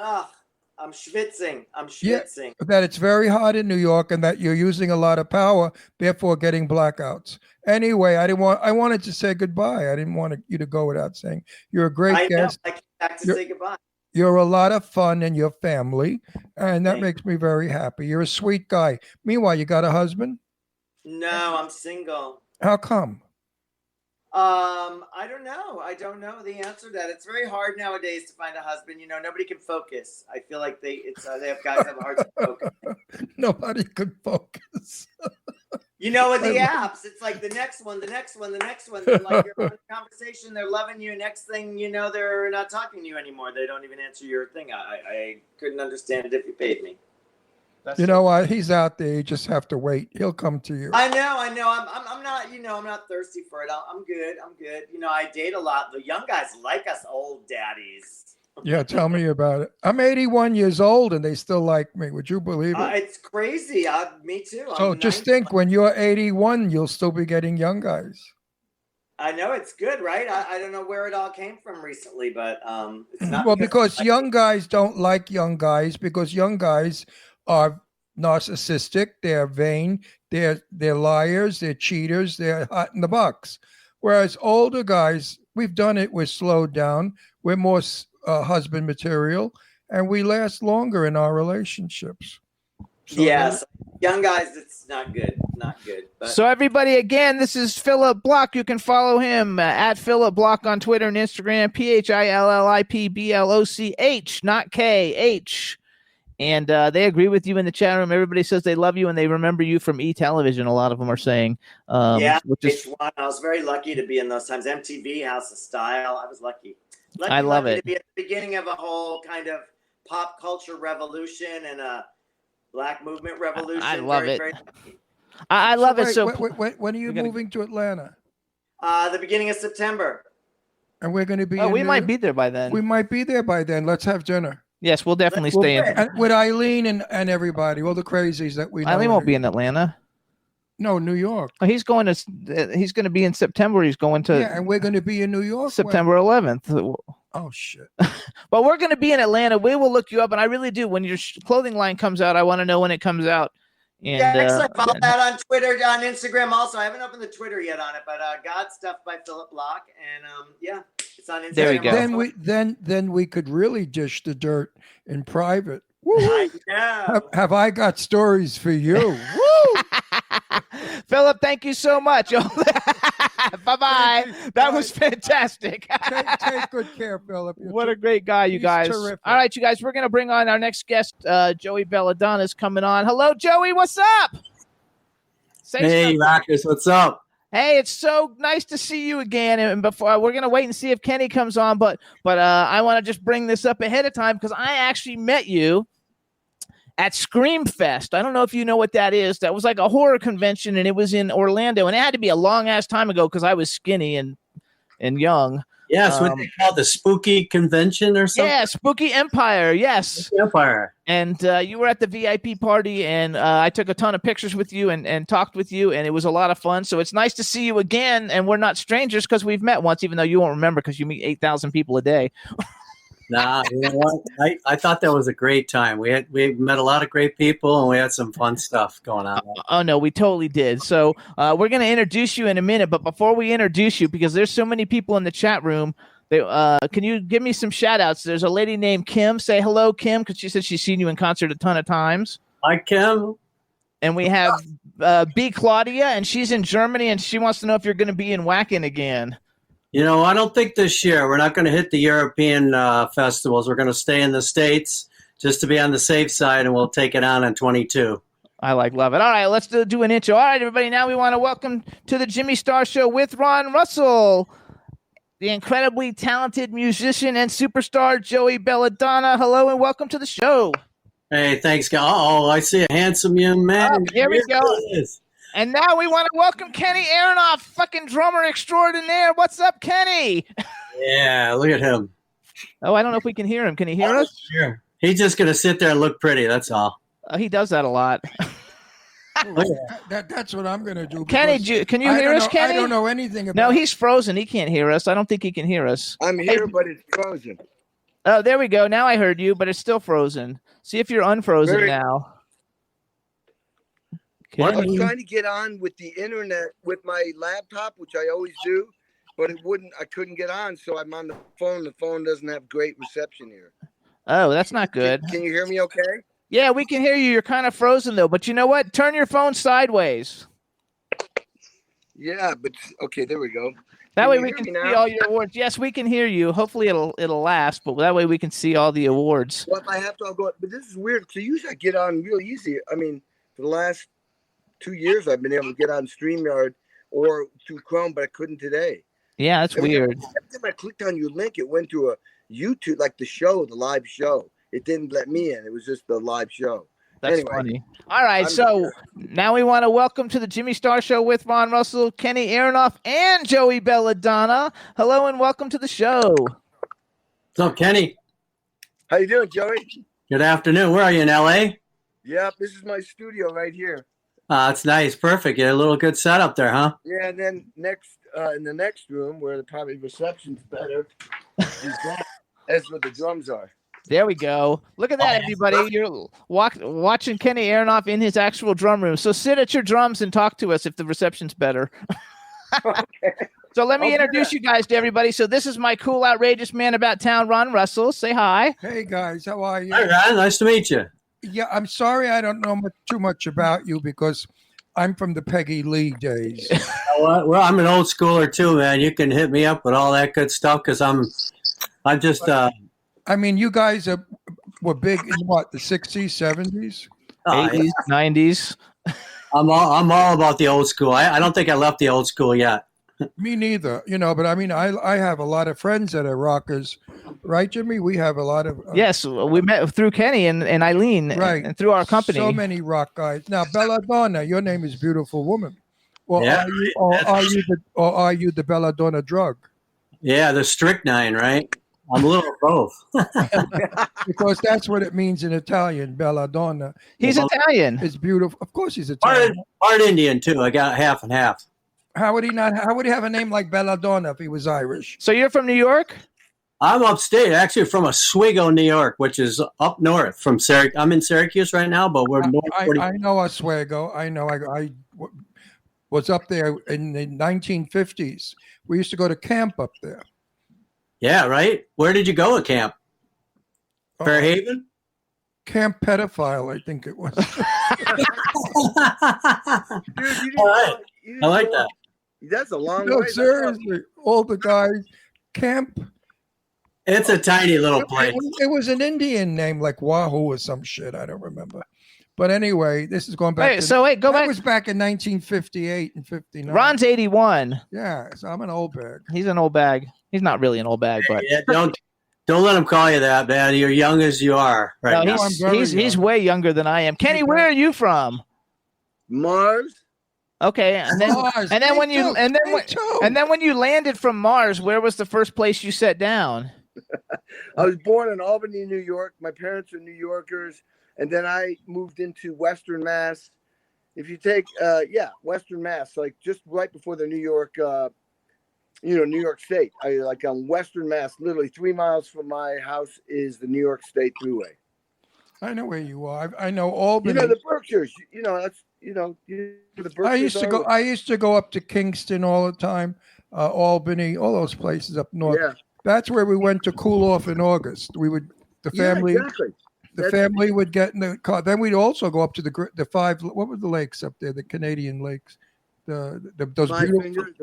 I'm schwitzing.
Yeah, that it's very hot in New York and that you're using a lot of power, therefore getting blackouts. Anyway, I wanted to say goodbye. I didn't want you to go without saying you're a great guest.
I came back to say goodbye.
You're a lot of fun and your family, and that makes me very happy. You're a sweet guy. Meanwhile, you got a husband?
No, I'm single.
How come?
I don't know the answer to that. It's very hard nowadays to find a husband. Nobody can focus. I feel like they have guys have a hard time focusing.
Nobody could focus.
With the apps, it's like the next one. They're like, you're having a conversation, they're loving you. Next thing you know, they're not talking to you anymore. They don't even answer your thing. I couldn't understand it if you paid me.
You know what? He's out there. You just have to wait. He'll come to you.
I know. I'm not. I'm not thirsty for it. I'm good. I date a lot. The young guys like us old daddies.
Yeah, tell me about it. I'm 81 years old and they still like me. Would you believe it?
It's crazy. Me too.
So just think, when you're 81, you'll still be getting young guys.
I know, it's good, right? I don't know where it all came from recently, but it's not.
Well, because young guys don't like young guys, because young guys are narcissistic, they're vain, they're liars, they're cheaters, they're hot in the box. Whereas older guys, we've done it, we're slowed down, we're more husband material, and we last longer in our relationships. So
yes, young guys, it's not good. But.
So everybody, again, this is Phillip Bloch. You can follow him at Phillip Bloch on Twitter and Instagram, PhillipBloch, not KH. And they agree with you in the chat room. Everybody says they love you and they remember you from E-Television. A lot of them are saying.
Which is, I was very lucky to be in those times. MTV, House of Style. I was lucky.
I love it.
To be at the beginning of a whole kind of pop culture revolution and a Black movement revolution.
I love it.
Very
I love it. So
when are you moving to Atlanta?
The beginning of September.
And we're going to be.
We might be there by then.
We might be there by then. Let's have dinner.
Yes, we'll definitely stay in.
And with Eileen and everybody, all the crazies that we know.
Eileen won't be in Atlanta.
No, New York.
Oh, he's going to be in September. He's going to.
Yeah, and we're going to be in New York.
September 11th.
Oh, shit.
But we're going to be in Atlanta. We will look you up. And I really do. When your clothing line comes out, I want to know when it comes out. And,
excellent. Follow that on Twitter, on Instagram also. I haven't opened the Twitter yet on it, but God Stuff by Phillip Bloch. And it's on Instagram.
There we go.
Then we could really dish the dirt in private. Woo!
I know.
Have I got stories for you? Woo!
Phillip, thank you so much. Bye-bye. That was fantastic.
Take good care, Phillip.
What a great guy, you guys.
Terrific.
All right, you guys, we're going to bring on our next guest. Joey Belladonna is coming on. Hello, Joey. What's up?
Hey, Rockers. What's up?
Hey, it's so nice to see you again. And before we're going to wait and see if Kenny comes on, but I want to just bring this up ahead of time because I actually met you at Scream Fest. I don't know if you know what that is. That was like a horror convention, and it was in Orlando, and it had to be a long-ass time ago because I was skinny and young.
Yes, what they call the Spooky Convention or something?
Yeah, Spooky Empire, yes.
Spooky Empire.
And you were at the VIP party, and I took a ton of pictures with you and talked with you, and it was a lot of fun. So it's nice to see you again, and we're not strangers because we've met once, even though you won't remember because you meet 8,000 people a day.
Nah, you know what? I thought that was a great time. We met a lot of great people, and we had some fun stuff going on.
Oh no, we totally did. So we're going to introduce you in a minute, but before we introduce you, because there's so many people in the chat room Can you give me some shout outs? There's a lady named Kim. Say hello, Kim, because she said she's seen you in concert a ton of times.
Hi, Kim.
And we have B. Claudia, and she's in Germany, and she wants to know if you're going to be in Wacken again.
You know, I don't think this year. We're not going to hit the European festivals. We're going to stay in the States just to be on the safe side, and we'll take it on in 22.
I love it. All right, let's do an intro. All right, everybody, now we want to welcome to the Jimmy Star Show with Ron Russell, the incredibly talented musician and superstar Joey Belladonna. Hello and welcome to the show.
Hey, thanks, guys. Oh, I see a handsome young man.
Oh, here we go. And now we want to welcome Kenny Aronoff, fucking drummer extraordinaire. What's up, Kenny?
Yeah, look at him.
Oh, I don't know if we can hear him. Can he hear us?
Sure. He's just going to sit there and look pretty. That's all.
He does that a lot.
That's what I'm going to do.
Kenny, can you hear us, Kenny?
I don't know anything about
No, he's frozen. He can't hear us. I don't think he can hear us.
I'm here, but it's frozen.
Oh, there we go. Now I heard you, but it's still frozen. See if you're unfrozen now.
I was trying to get on with the internet with my laptop, which I always do, but I couldn't get on, so I'm on the phone. The phone doesn't have great reception here.
Oh, that's not good.
Can you hear me okay?
Yeah, we can hear you. You're kind of frozen, though. But you know what? Turn your phone sideways.
Yeah, but okay, there we go.
That way we can see all your awards. Yes, we can hear you. Hopefully it'll last, but that way we can see all the awards.
Well, if I have to, I'll go. But this is weird. So usually I get on real easy. I mean, for the last 2 years, I've been able to get on StreamYard or through Chrome, but I couldn't today.
Yeah, that's weird.
Every time I clicked on your link, it went to a YouTube, like the live show. It didn't let me in. It was just the live show.
That's funny. All right, so now we want to welcome to the Jimmy Star Show with Ron Russell, Kenny Aronoff, and Joey Belladonna. Hello and welcome to the show.
What's up, Kenny?
How you doing, Joey?
Good afternoon. Where are you, in L.A.?
Yep, this is my studio right here.
It's nice. Perfect. You had a little good setup there, huh?
Yeah, and then in the next room where the probably reception's better, that's where the drums are.
There we go. Look at that, everybody. You're watching Kenny Aronoff in his actual drum room. So sit at your drums and talk to us if the reception's better. Okay. So let me introduce you guys to everybody. So this is my cool, outrageous man about town, Ron Russell. Say hi.
Hey, guys. How are you?
Hi, Ron. Nice to meet you.
Yeah, I'm sorry I don't know too much about you because I'm from the Peggy Lee days.
Well, I'm an old schooler too, man. You can hit me up with all that good stuff because I'm just.
I mean, you guys were big in what, the 60s, 70s,
80s, 90s.
I'm all about the old school. I don't think I left the old school yet.
Me neither, but I mean, I have a lot of friends that are rockers, right, Jimmy? We have a lot of
yes, we met through Kenny and Eileen,
right,
and through our company.
So many rock guys. Now, Belladonna, your name is Beautiful Woman. Well,
yeah,
are you the Belladonna drug?
Yeah, the strychnine, right? I'm a little of both.
Because that's what it means in Italian, Belladonna.
He's Italian.
It's beautiful. Of course he's Italian.
Part Indian, too. I got half and half.
How would he have a name like Belladonna if he was Irish?
So you're from New York?
I'm upstate, actually from Oswego, New York, which is up north from Syracuse. I'm in Syracuse right now, but we're north.
I know Oswego. I know. I was up there in the 1950s. We used to go to camp up there.
Yeah, right. Where did you go at camp? Fairhaven?
Camp Pedophile, I think it was.
Dude,
all right. I like that.
That's a long way.
No, seriously. All the guys, Camp.
It's a tiny little place.
It was an Indian name like Wahoo or some shit. I don't remember. But anyway, this is going back.
Go back.
That was back in 1958 and 59.
Ron's 81.
Yeah, so I'm an old bag.
He's an old bag. He's not really an old bag, but
yeah, don't let him call you that, man. You're young as you are right now.
He's way younger than I am. Kenny, where are you from?
Mars.
Okay, and then when you landed from Mars, where was the first place you sat down?
I was born in Albany, New York. My parents are New Yorkers, and then I moved into Western Mass. If you take, Western Mass, like just right before the New York, New York State. On Western Mass, literally 3 miles from my house is the New York State Thruway.
I know where you are. I know Albany.
The Berkshires. That's the Berkshires.
I used to go up to Kingston all the time, Albany, all those places up north.
Yeah.
That's where we went to cool off in August. The family.
Yeah, exactly.
The family would get in the car. Then we'd also go up to the 5. What were the lakes up there? The Canadian lakes. Those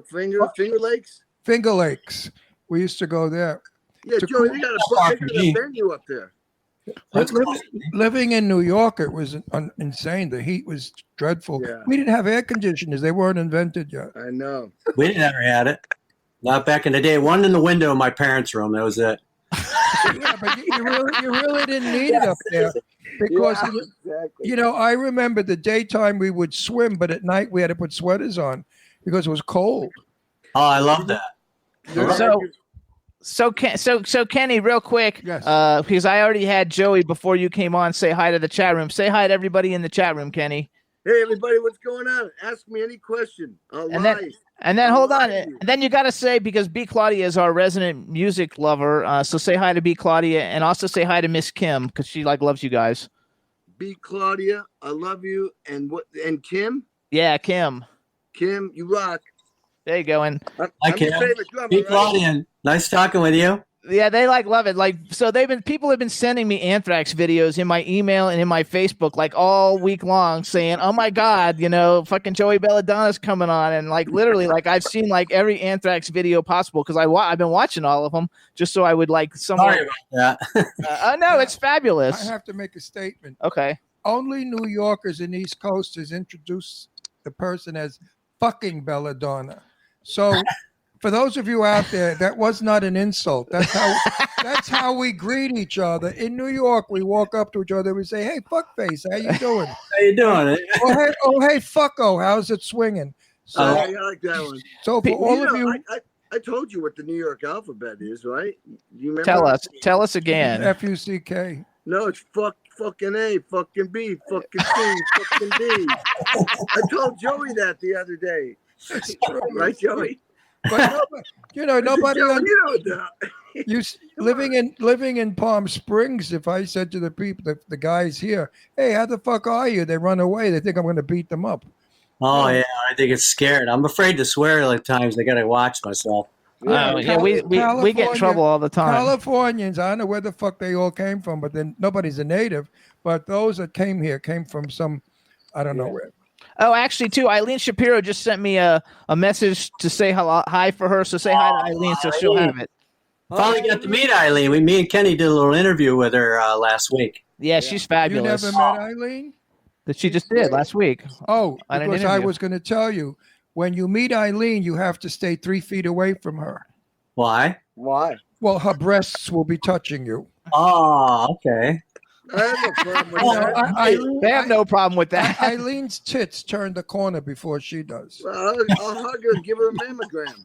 Finger Lakes.
Finger Lakes. We used to go there.
Yeah, Joey, they got a venue up there.
Living in New York, it was insane. The heat was dreadful.
Yeah.
We didn't have air conditioners; they weren't invented yet.
I know.
We never had it. Not back in the day. One in the window in my parents' room. That was it.
Yeah, but you really didn't need it up there because I remember the daytime we would swim, but at night we had to put sweaters on because it was cold.
Oh, I love that.
So Kenny, real quick,
yes.
Because I already had Joey before you came on say hi to the chat room. Say hi to everybody in the chat room, Kenny.
Hey, everybody, what's going on? Ask me any question.
And then hold on. And then you got to say, because B. Claudia is our resident music lover, so say hi to B. Claudia and also say hi to Miss Kim because she loves you guys.
B. Claudia, I love you. And Kim?
Yeah, Kim.
Kim, you rock.
There you go. And
hi, Kim. B. Claudia, nice talking with you.
Yeah, they love it. So people have been sending me Anthrax videos in my email and in my Facebook all week long saying, "Oh my God, fucking Joey Belladonna's coming on," and literally I've seen every Anthrax video possible because I've been watching all of them just so I would
Sorry about that.
No, it's fabulous.
I have to make a statement.
Okay.
Only New Yorkers and East Coasters introduce the person as fucking Belladonna. So. For those of you out there, that was not an insult. That's how we greet each other. In New York, we walk up to each other. We say, "Hey, fuckface, how you doing?
How you doing?"
hey, fucko, how's it swinging?" So
I like that one.
So for all of you,
I told you what the New York alphabet is, right? You remember?
Tell us again.
FUCK.
No, it's fucking A, fucking B, fucking C, fucking D. I told Joey that the other day. Right, Joey?
But nobody. Living in Palm Springs. If I said to the people, the guys here, "Hey, how the fuck are you?" They run away. They think I'm going to beat them up.
Oh yeah, I think it's scared. I'm afraid to swear at times. I got to watch myself.
We get in trouble all the time.
Californians, I don't know where the fuck they all came from, but then nobody's a native. But those that came here came from some, I don't know where.
Oh, actually, too, Eileen Shapiro just sent me a message to say hi for her. So say hi to Eileen so she'll have it.
Finally got to meet Eileen. Me and Kenny did a little interview with her last week.
Yeah, she's fabulous.
You never met Eileen?
That she just did last week.
Oh, because I was going to tell you, when you meet Eileen, you have to stay 3 feet away from her.
Why?
Well, her breasts will be touching you.
Oh, okay.
I have no problem with that.
They have no problem with that.
Eileen's tits turn the corner before she does.
Well, I'll hug her and give her a mammogram.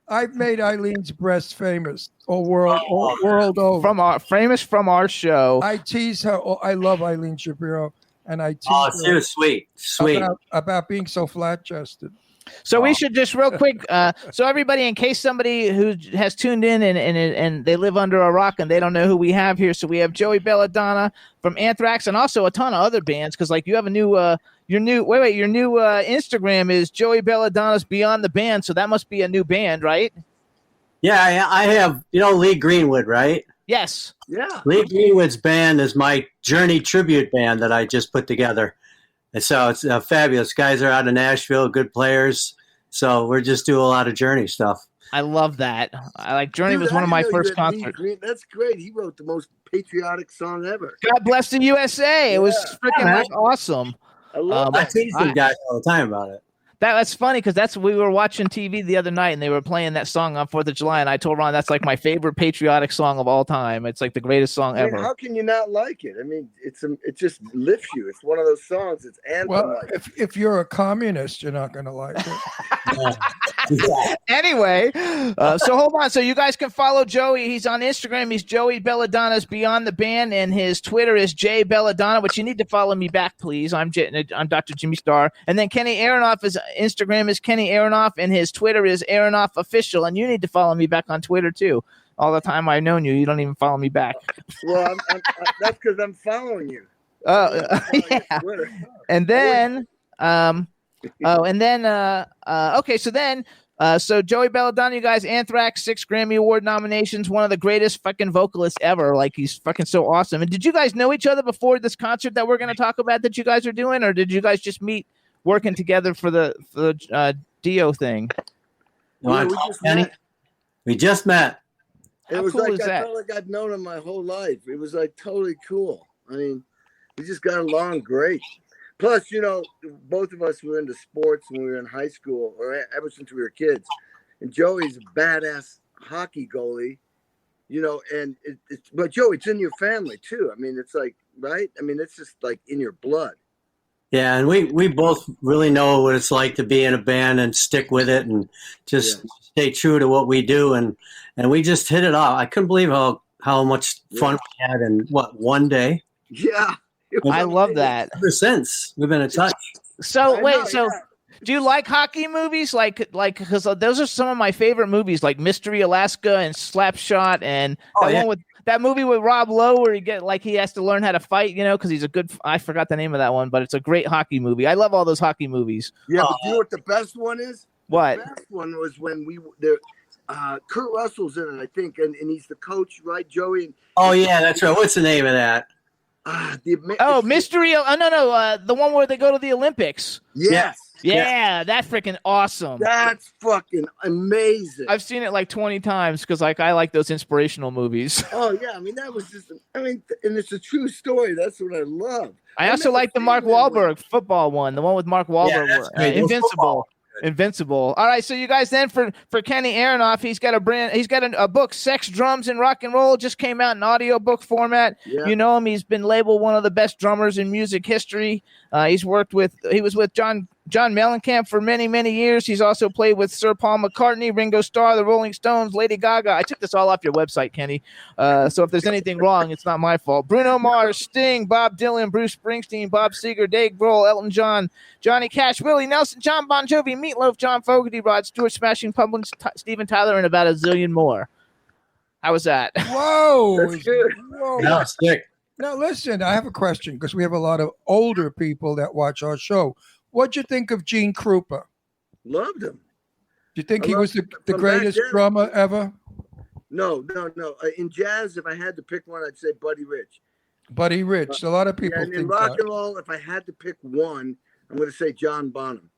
I've made Eileen's breasts famous all world over.
Famous from our show.
I tease her. I love Eileen Shapiro, and I tease
she
her
was sweet
about being so flat-chested.
So we should just real quick. So everybody, in case somebody who has tuned in and they live under a rock and they don't know who we have here, so we have Joey Belladonna from Anthrax and also a ton of other bands because you have a new your new Instagram is Joey Belladonna's Beyond the Band, so that must be a new band, right?
Yeah, I have. Lee Greenwood, right?
Yes.
Yeah.
Lee Greenwood's band is my Journey tribute band that I just put together. And so it's fabulous. Guys are out of Nashville, good players. So we're just doing a lot of Journey stuff.
I love that. Journey was one of my first concerts.
That's great. He wrote the most patriotic song ever.
God bless the USA. It was freaking awesome.
I love
I tease the guys all the time about it.
That's funny because we were watching TV the other night and they were playing that song on 4th of July and I told Ron that's my favorite patriotic song of all time. It's the greatest song ever.
How can you not like it? I mean, it just lifts you. It's one of those songs. It's anthem.
Well, if you're a communist, you're not going to like it.
Anyway, so hold on. So you guys can follow Joey. He's on Instagram. He's Joey Belladonna's Beyond the Band, and his Twitter is J Belladonna. But you need to follow me back, please. I'm Dr. Jimmy Starr, and then Kenny Aronoff Instagram is Kenny Aronoff, and his Twitter is Aronoff Official. And you need to follow me back on Twitter too. All the time I've known you, you don't even follow me back.
Well, that's because I'm following you.
Yeah. And then, okay. So then, So Joey Belladonna, you guys, Anthrax, 6 Grammy Award nominations, one of the greatest fucking vocalists ever. Like, he's fucking so awesome. And did you guys know each other before this concert that we're going to talk about that you guys are doing, or did you guys just meet working together for the Dio thing?
We just met.
It was
cool
like
is
I
that?
felt like I'd known him my whole life. It was like totally cool. I mean, we just got along great. Plus, you know, both of us were into sports when we were in high school, or ever since we were kids. And Joey's a badass hockey goalie, you know. And but Joey, it's in your family too. I mean, it's like, right? I mean, it's just like in your blood.
Yeah, and we both really know what it's like to be in a band and stick with it and just stay true to what we do, and we just hit it off. I couldn't believe how much fun we had in one day.
Yeah,
I love that.
Ever since we've been in touch.
So do you like hockey movies? Like because those are some of my favorite movies, like Mystery Alaska and Slapshot, and that movie with Rob Lowe where he has to learn how to fight, you know, because he's a good. I forgot the name of that one, but it's a great hockey movie. I love all those hockey movies.
Yeah, but you know what the best one is?
What?
The best one was when Kurt Russell's in it, I think, and he's the coach, right, Joey?
Oh yeah, that's right. What's the name of that?
Mystery. The one where they go to the Olympics.
Yes.
Yeah, that's freaking awesome.
That's fucking amazing.
I've seen it like 20 times because I like those inspirational movies.
Oh yeah, I mean that was just. I mean, and it's a true story. That's what I love.
I also like the Mark Wahlberg football one, the one with Mark Wahlberg, Invincible. All right, so you guys then for Kenny Aronoff, he's got a book, Sex, Drums, and Rock and Roll, just came out in audiobook format.
Yeah.
You know him; he's been labeled one of the best drummers in music history. He was with John Mellencamp for many, many years. He's also played with Sir Paul McCartney, Ringo Starr, the Rolling Stones, Lady Gaga. I took this all off your website, Kenny. So if there's anything wrong, it's not my fault. Bruno Mars, Sting, Bob Dylan, Bruce Springsteen, Bob Seger, Dave Grohl, Elton John, Johnny Cash, Willie Nelson, John Bon Jovi, Meatloaf, John Fogerty, Rod Stewart, Smashing Pumpkins, Steven Tyler, and about a zillion more. How was that?
Whoa.
That's good.
Whoa.
No, sick.
Now, listen, I have a question because we have a lot of older people that watch our show. What'd you think of Gene Krupa?
Loved him.
Do you think he was the greatest drummer ever?
No. In jazz, if I had to pick one, I'd say Buddy Rich.
Buddy Rich. A lot of people
and
think
in rock
that.
and roll, if I had to pick one, I'm going to say John Bonham.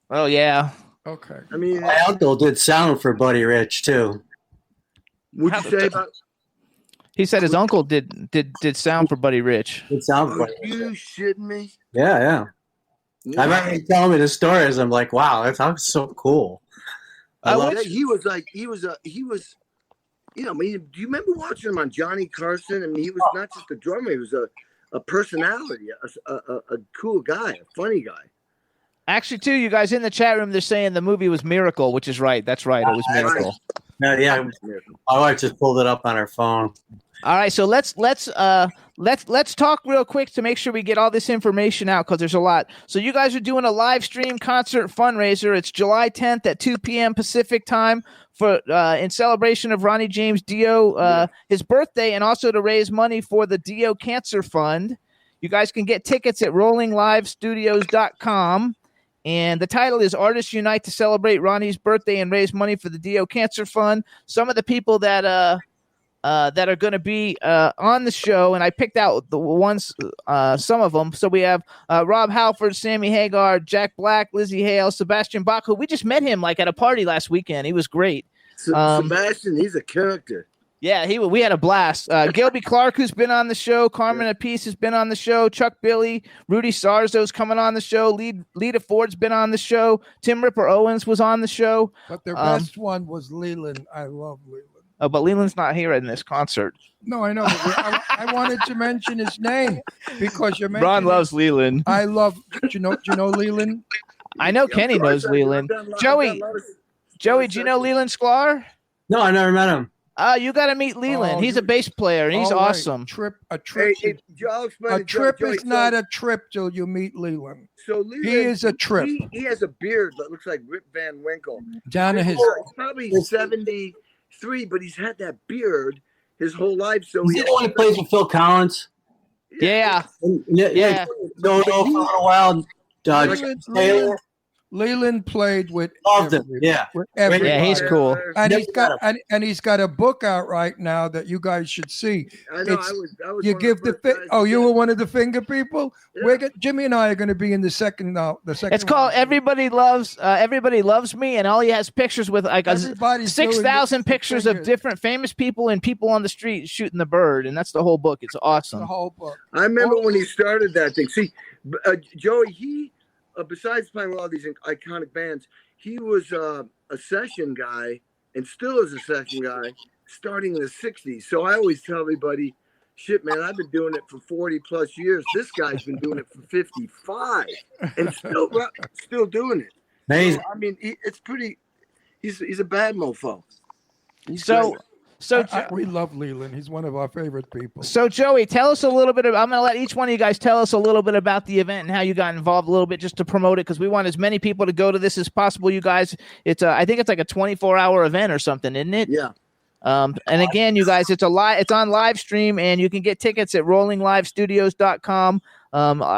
Oh yeah.
Okay.
I mean,
My uncle did sound for Buddy Rich too.
would you say about?
He said his uncle did sound for Buddy Rich.
Did sound for
Are
Buddy
you
Rich.
shitting me?
Yeah. I remember him telling me the stories. I'm like, wow, that sounds so cool.
He was. You know, I mean, do you remember watching him on Johnny Carson? I mean, he was not just a drummer; he was a personality, a cool guy, a funny guy.
Actually, too, you guys in the chat room, they're saying the movie was Miracle, which is right. That's right. It was Miracle.
Yeah. My wife just pulled it up on her phone.
All right, so let's talk real quick to make sure we get all this information out because there's a lot. So you guys are doing a live stream concert fundraiser. It's July 10th at 2 p.m. Pacific time for in celebration of Ronnie James Dio his birthday, and also to raise money for the Dio Cancer Fund. You guys can get tickets at rollinglivestudios.com. And the title is Artists Unite to Celebrate Ronnie's Birthday and Raise Money for the Dio Cancer Fund. Some of the people that are going to be on the show, and I picked out the ones, some of them. So we have Rob Halford, Sammy Hagar, Jack Black, Lizzie Hale, Sebastian Bach, who we just met him like at a party last weekend. He was great.
Sebastian, he's a character.
Yeah, we had a blast. Gilby Clark, who's been on the show, Carmen Apiece has been on the show, Chuck Billy, Rudy Sarzo's coming on the show, Lita Ford's been on the show, Tim Ripper Owens was on the show.
But the best one was Leland. I love Leland.
Oh, but Leland's not here in this concert.
No, I know. But I wanted to mention his name because you mentioned
Ron loves Leland.
I love. Do you know Leland?
I know Kenny knows Leland. Joey, do you know Leland Sklar?
No, I never met him.
You got to meet Leland. He's a bass player, and he's awesome.
A trip is not a trip till you meet Leland.
So Leland,
he is a trip.
He has a beard that looks like Rip Van Winkle.
Down to his.
He's probably 73, but he's had that beard his whole life. So
Is he the one who plays with Phil Collins?
Yeah.
Yeah. No, for a while. Taylor.
Leland played with
Loved him.
everybody,
Yeah.
with
Yeah,
everybody.
he's cool.
And
Never
he's got
met
and he's got a book out right now that you guys should see.
I know.
It's-
I was
You
one
give
of
the
first guys
oh,
to
you
get
were
it.
one of the finger people.
Yeah.
Jimmy and I are going to be in the second. The second.
It's called
one.
Everybody Loves Me, and all he has pictures with like
Everybody's doing
6,000
the
pictures of
fingers.
different famous people and people on the street shooting the bird, and that's the whole book. It's
The
awesome.
whole book.
I remember when he started that thing. See, Joey, he besides playing with all these iconic bands, he was a session guy and still is a session guy starting in the 60s. So I always tell everybody, shit, man, I've been doing it for 40 plus years. This guy's been doing it for 55 and still doing it.
Amazing.
So, I mean, it's pretty, he's a bad mofo. He's
So,
great.
We love Leland. He's one of our favorite people.
So Joey, tell us a little bit. I'm going to let each one of you guys tell us a little bit about the event and how you got involved a little bit, just to promote it, because we want as many people to go to this as possible. You guys, I think it's like a 24-hour event or something, isn't it?
Yeah.
And again, you guys, it's on live stream, and you can get tickets at rollinglivestudios.com.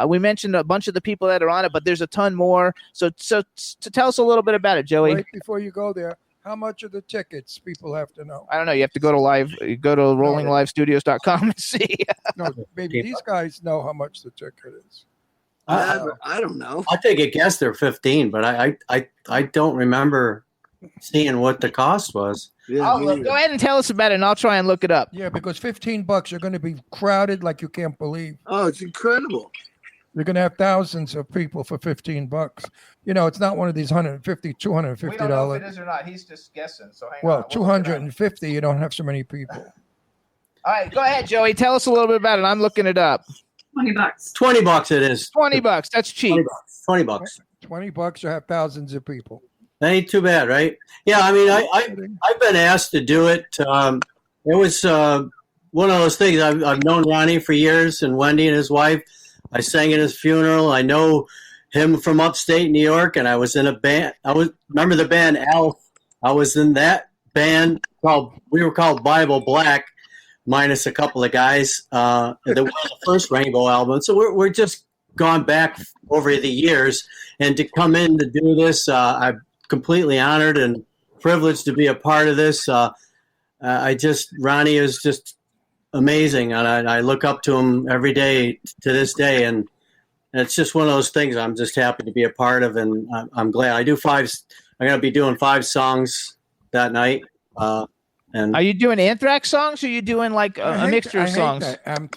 We mentioned a bunch of the people that are on it, but there's a ton more. So to tell us a little bit about it, Joey.
Right before you go there, how much are the tickets? People have to know.
I don't know. You have to go to rollinglivestudios.com and see.
No, maybe these guys know how much the ticket is.
I don't know.
I take a guess they're 15, but I don't remember seeing what the cost was.
Yeah,
Go ahead and tell us about it, and I'll try and look it up.
Yeah, because $15, you're going to be crowded like you can't believe.
Oh, it's incredible.
You're going to have thousands of people for $15. You know, it's not one of these $150, $250.
is or not. He's just guessing. So hang
Well, 250, you don't have so many people.
All right, go ahead, Joey. Tell us a little bit about it. I'm looking it up.
$20 it is.
$20. That's cheap.
$20.
$20, you have thousands of people.
That ain't too bad, right? Yeah, I mean, I've been asked to do it. It was one of those things. I've known Ronnie for years, and Wendy and his wife. I sang at his funeral. I know him from upstate New York, and I was in a band. Remember the band Alf? I was in that band we were called Bible Black, minus a couple of guys. That was the first Rainbow album. So we're just gone back over the years, and to come in to do this, I'm completely honored and privileged to be a part of this. Ronnie is just amazing, and I look up to him every day to this day, and it's just one of those things I'm just happy to be a part of, and I'm glad. I'm going to be doing 5 songs that night. And
are you doing Anthrax songs, or are you doing like a mixture of songs?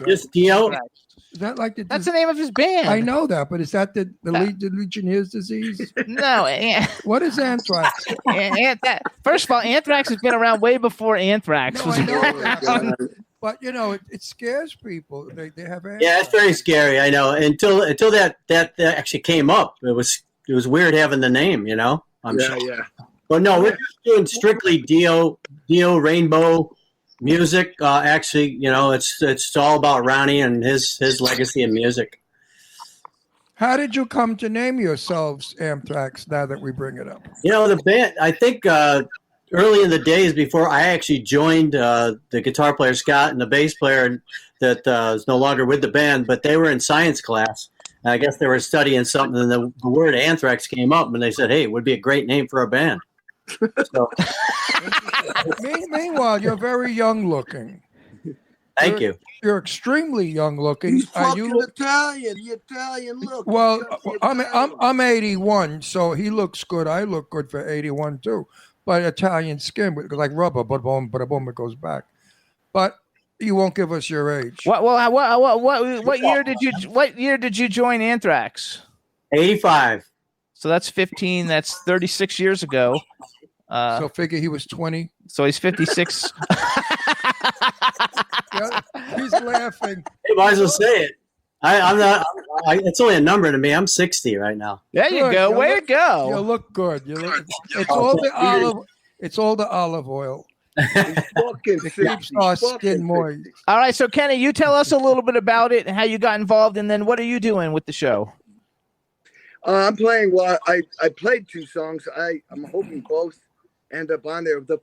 Just Dio.
Is that like
That's the name of his band.
I know that, but is that the Legionnaires' disease?
No.
What is Anthrax?
First of all, Anthrax has been around way before Anthrax was
I know
around.
that, but you know, it scares people. They have Anthrax.
Yeah, it's very scary. I know. Until that actually came up, it was weird having the name. You know. I'm sure.
Yeah.
But no, we're just doing strictly Dio Rainbow music. Actually, you know, it's all about Ronnie and his legacy in music.
How did you come to name yourselves Anthrax? Now that we bring it up,
You know, the band. I think early in the days before I actually joined, the guitar player Scott and the bass player that is no longer with the band, but they were in science class. And I guess they were studying something, and the word Anthrax came up, and they said, "Hey, it would be a great name for a band." So,
meanwhile, you're very young looking.
thank you.
You're extremely young looking.
He's
Are
fucking
you?
Italian. The Italian look.
Well,
He's got the Italian.
I'm 81, so he looks good. I look good for 81 too. But Italian skin, like rubber, but boom, it goes back. But you won't give us your age.
What year did you join Anthrax?
85.
So that's 15. That's 36 years ago.
So figure he was 20.
So he's 56.
Yeah, he's laughing.
Hey, might as well say it. I'm not. It's only a number to me. I'm 60 right now.
There you
Good.
go. Way to
You
go.
look good. It's all the olive. It's all the olive oil.
Fucking
Keeps our skin moist.
All right. So Kenny, you tell us a little bit about it and how you got involved, and then what are you doing with the show?
I'm playing. Well, I played 2 songs. I'm hoping both end up on there. The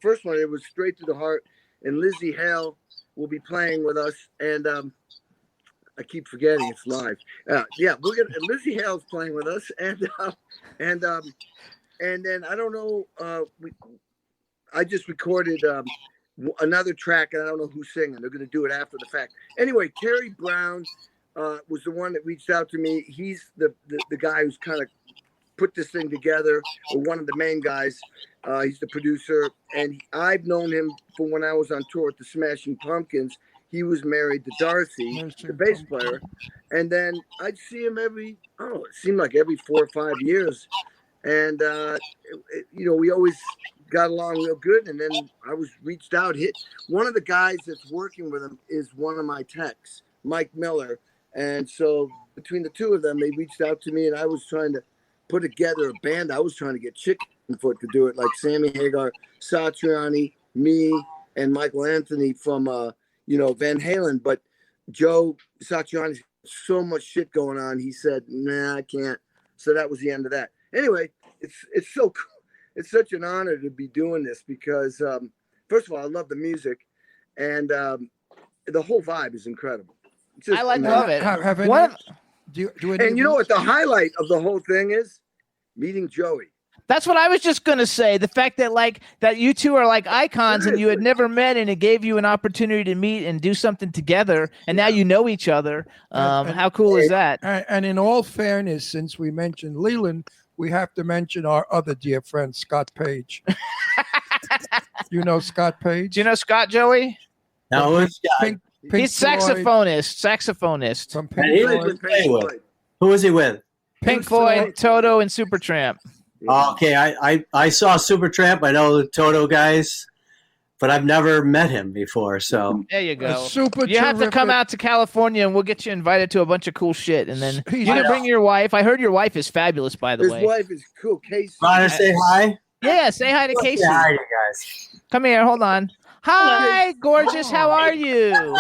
first one, it was Straight to the Heart, and Lizzie Hale will be playing with us. And I keep forgetting it's live. Yeah, we're gonna. Lizzie Hale's playing with us, and then I don't know. I just recorded another track, and I don't know who's singing. They're gonna do it after the fact. Anyway, Terry Brown was the one that reached out to me. He's the guy who's kind of put this thing together, or one of the main guys. He's the producer, and I've known him from when I was on tour with the Smashing Pumpkins. He was married to Darcy, the bass player, and then I'd see him it seemed like every 4 or 5 years, and we always got along real good. And then I was reached out. One of the guys that's working with him is one of my techs, Mike Miller, and so between the two of them, they reached out to me, and I was trying to put together a band. I was trying to get Chickenfoot to do it, like Sammy Hagar, Satriani, me, and Michael Anthony from Van Halen. But Joe Satriani's got so much shit going on. He said, "Nah, I can't." So that was the end of that. Anyway, it's so cool. It's such an honor to be doing this because, first of all, I love the music, and the whole vibe is incredible.
I love it.
And you know what the highlight of the whole thing is? Meeting Joey.
That's what I was just going to say. The fact that that you two are like icons and you had never met, and it gave you an opportunity to meet and do something together, and now you know each other. How cool is that?
And in all fairness, since we mentioned Leland, we have to mention our other dear friend, Scott Page. You know Scott Page?
Do you know Scott, Joey?
No, who's Scott?
He's saxophonist.
From
And
Pink
he was
Floyd.
with Pink Floyd. Who was he with?
Pink Floyd, Toto, and Supertramp.
Oh, okay, I saw Supertramp. I know the Toto guys, but I've never met him before. So
there you go.
Super
you have to
terrific.
come out to California, and we'll get you invited to a bunch of cool shit. And then
He's-
you can bring your wife. I heard your wife is fabulous, by the
His
way.
wife is cool. Casey.
Want to say hi?
Yeah, say hi to Casey.
Say hi, you guys.
Come here, hold on. Hi, gorgeous. How are you?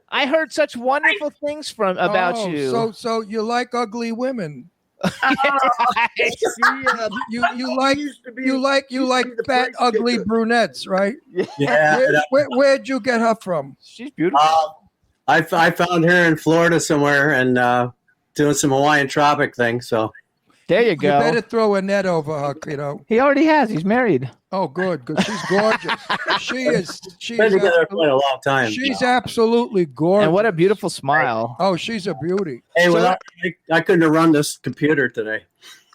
I heard such wonderful things about you.
So you like ugly women? You like fat ugly brunettes, right?
Yeah.
Where'd you get her from?
She's beautiful.
I found her in Florida somewhere and doing some Hawaiian tropic thing. So
there you go.
You better throw a net over her, kiddo.
He already has. He's married.
Oh, good, because she's gorgeous. She's
been together for a long time.
She's absolutely gorgeous.
And what a beautiful smile.
Oh, she's a beauty.
Hey, I couldn't have run this computer today.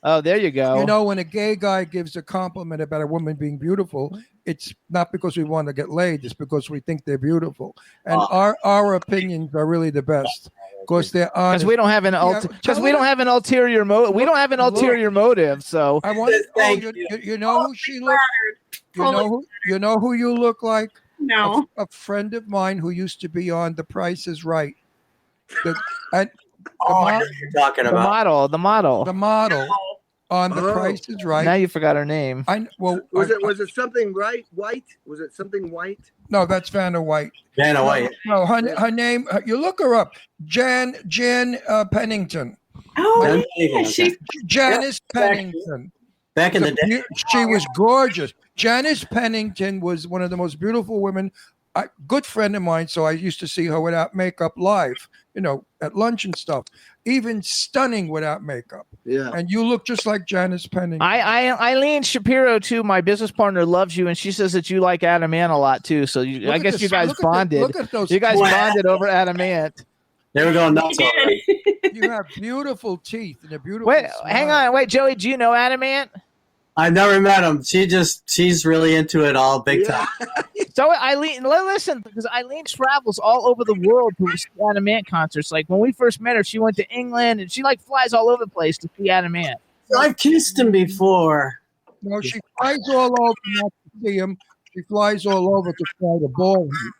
Oh, there you go.
You know, when a gay guy gives a compliment about a woman being beautiful, it's not because we want to get laid. It's because we think they're beautiful. And our opinions are really the best. Because they're honest.
Because we don't have an ulterior motive. We don't have an ulterior motive. So
I want. You know who she looks. You know who you look like.
No.
A friend of mine who used to be on The Price is Right.
You're talking about
the model
on The Price is Right.
Now you forgot her name.
Was it something white? Was it something white?
No, that's Vanna White.
Vanna White.
No, her name. You look her up. Jan Pennington.
Oh,
Janice Pennington.
Back in the day,
she was gorgeous. Janice Pennington was one of the most beautiful women. Good friend of mine, so I used to see her without makeup live, at lunch and stuff. Even stunning without makeup.
Yeah.
And you look just like Janice Pennington.
Eileen Shapiro, too, my business partner, loves you, and she says that you like Adam Ant a lot, too. So I guess you guys bonded.
Look at those.
You guys bonded over Adam Ant.
They were going nuts already.
You have beautiful teeth and a beautiful
Wait,
smile.
hang on. Wait, Joey, do you know Adam Ant?
I've never met him. She's really into it all big time.
So Eileen, listen, because Eileen travels all over the world to see Adam Ant concerts. Like when we first met her, she went to England and she flies all over the place to see Adam Ant.
I've kissed him before.
No, she flies all over not to see him. She flies all over to try to ball him.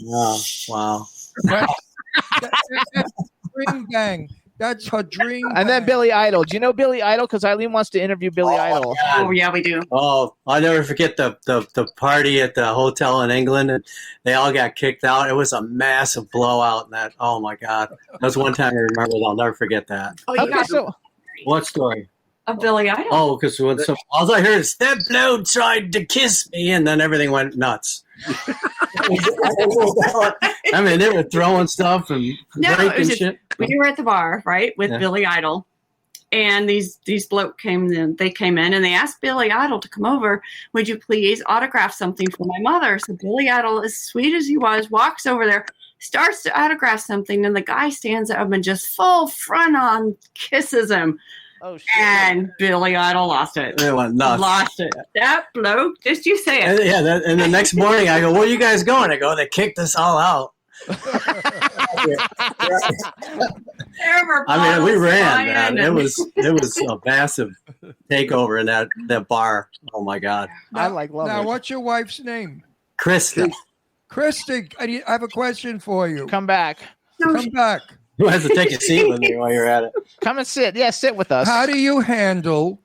Oh, wow.
That's Dream Gang. That's her dream.
And then Billy Idol. Do you know Billy Idol? Because Eileen wants to interview Billy Idol.
Oh, yeah, we do.
Oh, I'll never forget the party at the hotel in England, and they all got kicked out. It was a massive blowout. And oh my God, that was one time I remember. I'll never forget that.
Oh,
Okay, so
What story?
of Billy Idol.
Oh, because all I heard is that bloke tried to kiss me, and then everything went nuts. I mean, they were throwing stuff and breaking shit.
We were at the bar, right, with Billy Idol, and these bloke came in. They came in and they asked Billy Idol to come over. Would you please autograph something for my mother? So Billy Idol, as sweet as he was, walks over there, starts to autograph something, and the guy stands up and just full front on kisses him.
Oh, shit.
And Billy Idol lost it.
It went nuts.
Lost it. That bloke, just you say it.
And the next morning I go, where are you guys going? I go, they kicked us all out. I mean, we ran, man. It was a massive takeover in that bar. Oh my God.
Now,
love it.
Now, what's your wife's name?
Krista.
Christy, I have a question for you.
Come back.
Come back.
Who has to take a seat with me while you're at it?
Come and sit. Yeah, sit with us.
How do you handle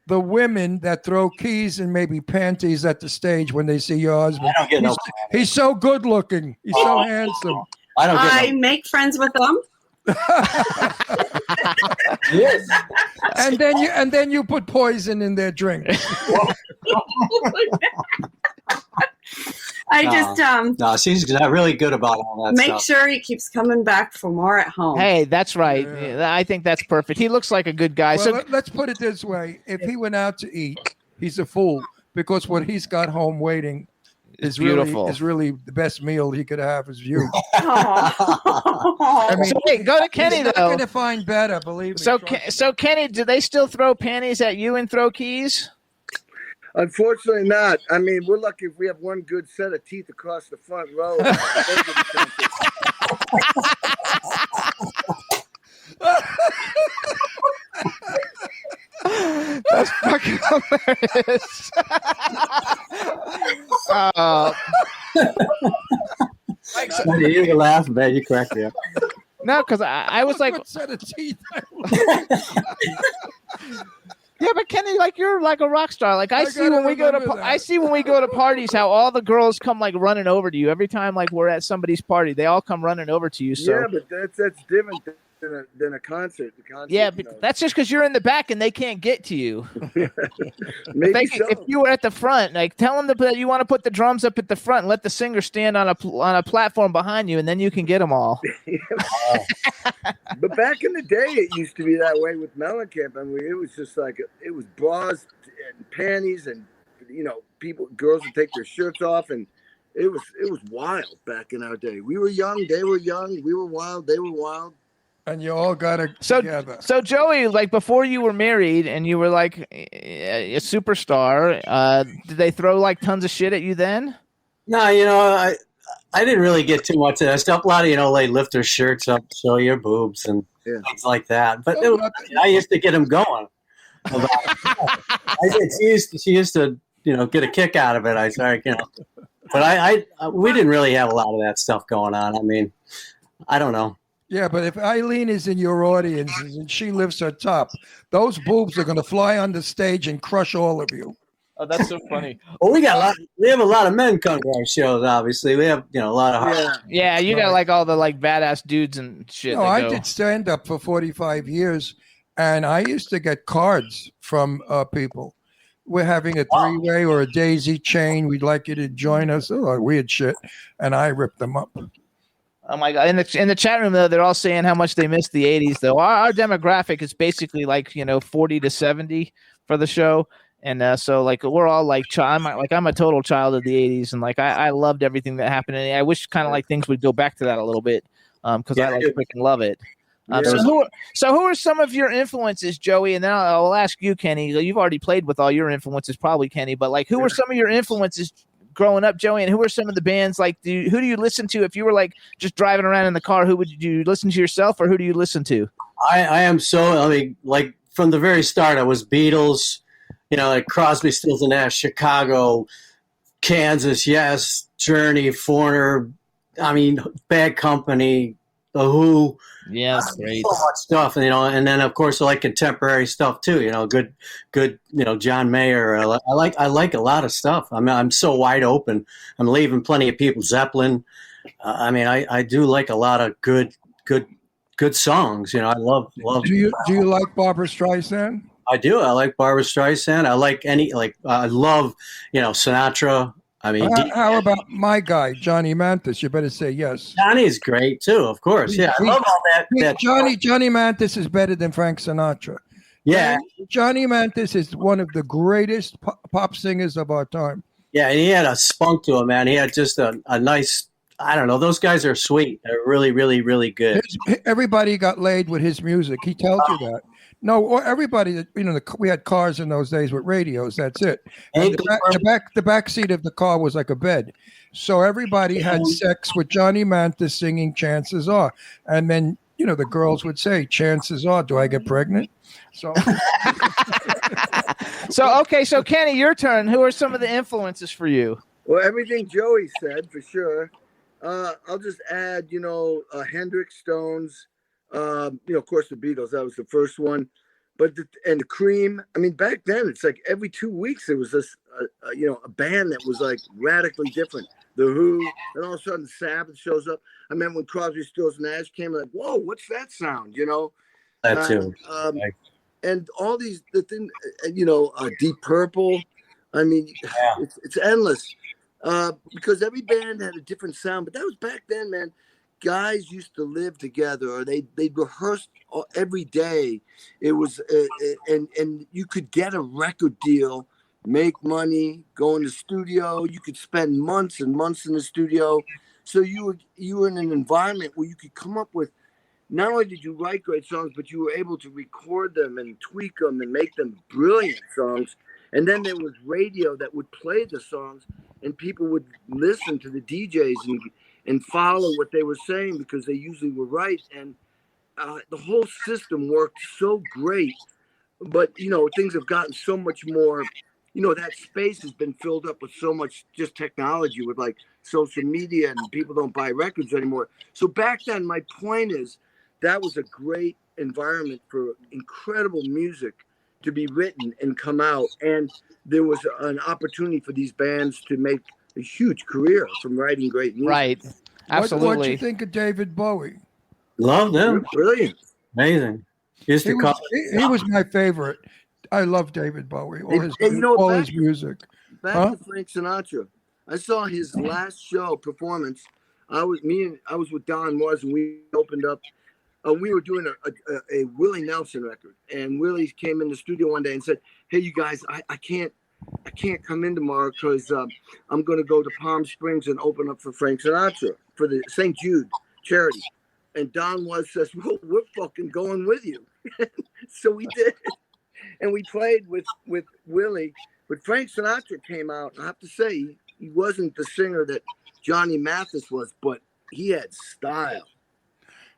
the women that throw keys and maybe panties at the stage when they see your husband?
I don't get
He's so good looking. He's so handsome.
I make friends with them.
Yes.
And then you put poison in their drink.
I just
no, she's not really good about all that
make
stuff.
sure he keeps coming back for more at home.
Hey, that's right. Yeah, I think that's perfect. He looks like a good guy.
Well, let's put it this way. If he went out to eat, he's a fool because what he's got home waiting is
beautiful.
Really the best meal he could have is you.
I
mean,
So wait, go to Kenny
he's not
though.
going to find better, believe me.
So Kenny, do they still throw panties at you and throw keys?
Unfortunately not. I mean, we're lucky if we have one good set of teeth across the front row.
That's fucking hilarious.
You can laugh, man. You crack me up.
No, because I was like,
What set of teeth?
yeah, but Kenny, like you're like a rock star. Like I see when we go to parties how all the girls come like running over to you every time. Like we're at somebody's party, they all come running over to you. So
yeah, but that's different than a concert. The concert,
yeah, but that's just because you're in the back and they can't get to you.
Maybe
If you were at the front, like tell them that you want to put the drums up at the front and let the singer stand on a platform behind you, and then you can get them all.
But back in the day, it used to be that way with Mellencamp. I mean, it was just like it was bras and panties, and girls would take their shirts off, and it was wild back in our day. We were young, they were young, we were wild, they were wild.
And you all got it together.
So Joey, like before you were married and you were like a superstar, did they throw like tons of shit at you then?
No, I didn't really get too much of that stuff. A lot of, they lift their shirts up, show your boobs and things like that. But I used to get them going. She used to, get a kick out of it. But we didn't really have a lot of that stuff going on. I mean, I don't know.
Yeah, but if Eileen is in your audience and she lifts her top, those boobs are going to fly on the stage and crush all of you.
Oh, that's so funny.
Well, we have a lot of men come to our shows. Obviously, we have a lot of
yeah. You got like all the like badass dudes and shit.
No, I did stand up for 45 years, and I used to get cards from people. We're having a three-way or a daisy chain. We'd like you to join us. Oh, weird shit, and I ripped them up.
Oh my god! In the chat room though, they're all saying how much they miss the '80s. Though our demographic is basically like 40 to 70 for the show, and so like we're all like I'm a total child of the '80s, and like I loved everything that happened, and I wish kind of like things would go back to that a little bit because I like freaking love it. So who are some of your influences, Joey? And then I'll ask you, Kenny. You've already played with all your influences, probably, Kenny. But like, who are some of your influences growing up, Joey? And who are some of the bands like? Who do you listen to if you were like just driving around in the car? Who would you listen to yourself, or who do you listen to?
I am so. I mean, like from the very start, I was Beatles. Like Crosby, Stills and Nash, Chicago, Kansas, yes, Journey, Foreigner. I mean, Bad Company, The Who.
Yeah, that's great.
So much stuff, and then of course I like contemporary stuff too. Good, John Mayer. I like a lot of stuff. I'm so wide open. I'm leaving plenty of people. Zeppelin. I do like a lot of good songs. I love.
Do you like Barbra Streisand?
I do. I like Barbra Streisand. I like I love, Sinatra. I mean,
How about my guy, Johnny Mathis? You better say yes.
Johnny's great too, of course. Yeah, I love all that.
Johnny Mathis is better than Frank Sinatra.
Yeah.
Johnny Mathis is one of the greatest pop singers of our time.
Yeah, and he had a spunk to him, man. He had just a nice, I don't know, those guys are sweet. They're really, really, really good.
Everybody got laid with his music. He tells you that. No, or everybody, we had cars in those days with radios. That's it. And the back seat of the car was like a bed. So everybody had sex with Johnny Mathis singing Chances Are. And then, the girls would say, chances are, do I get pregnant? So,
so Kenny, your turn. Who are some of the influences for you?
Well, everything Joey said, for sure. I'll just add, Hendrix, Stones, of course, the Beatles. That was the first one. But the Cream. I mean, back then, it's like every 2 weeks there was this, a band that was like radically different. The Who, and all of a sudden Sabbath shows up. I remember when Crosby, Stills, Nash came, like, whoa, what's that sound?
That too.
And all these, Deep Purple. I mean, it's endless. Because every band had a different sound, but that was back then, man. Guys used to live together, or they rehearsed every day. It was, and you could get a record deal, make money, go in the studio. You could spend months and months in the studio. So you were in an environment where you could come up with. Not only did you write great songs, but you were able to record them and tweak them and make them brilliant songs. And then there was radio that would play the songs, and people would listen to the DJs and follow what they were saying because they usually were right. And the whole system worked so great. But, things have gotten so much more, that space has been filled up with so much just technology with like social media, and people don't buy records anymore. So back then, my point is that was a great environment for incredible music to be written and come out. And there was an opportunity for these bands to make a huge career from writing great music.
Right. Absolutely.
What do you think of David Bowie?
Love them.
Brilliant.
Amazing.
He was my favorite. I love David Bowie. All his music.
Back to Frank Sinatra. I saw his last show performance. I was with Don Was, and we opened up. We were doing a Willie Nelson record, and Willie came in the studio one day and said, "Hey, you guys, I can't come in tomorrow because I'm going to go to Palm Springs and open up for Frank Sinatra for the St. Jude charity." And Don Was says, "Well, we're fucking going with you." So we did, and we played with Willie. But Frank Sinatra came out. I have to say, he wasn't the singer that Johnny Mathis was, but he had style.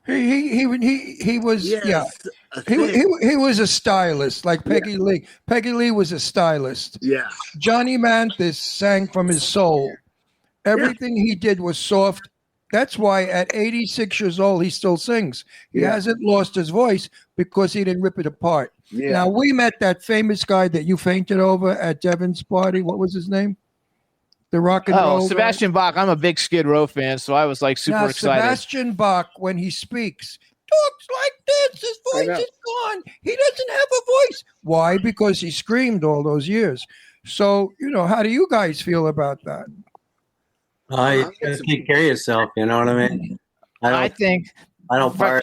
He was he was a stylist like Peggy Lee. Peggy Lee was a stylist.
Yeah.
Johnny Mathis sang from his soul. Everything he did was soft. That's why at 86 years old he still sings. He hasn't lost his voice because he didn't rip it apart. Yeah. Now we met that famous guy that you fainted over at Devin's party. What was his name? The rock and roll.
Sebastian Bach. I'm a big Skid Row fan, so I was like super excited.
Sebastian Bach, when he speaks, talks like this. His voice is gone. He doesn't have a voice. Why? Because he screamed all those years. So, how do you guys feel about that?
You gotta take care of yourself. You know what I mean? I don't fire.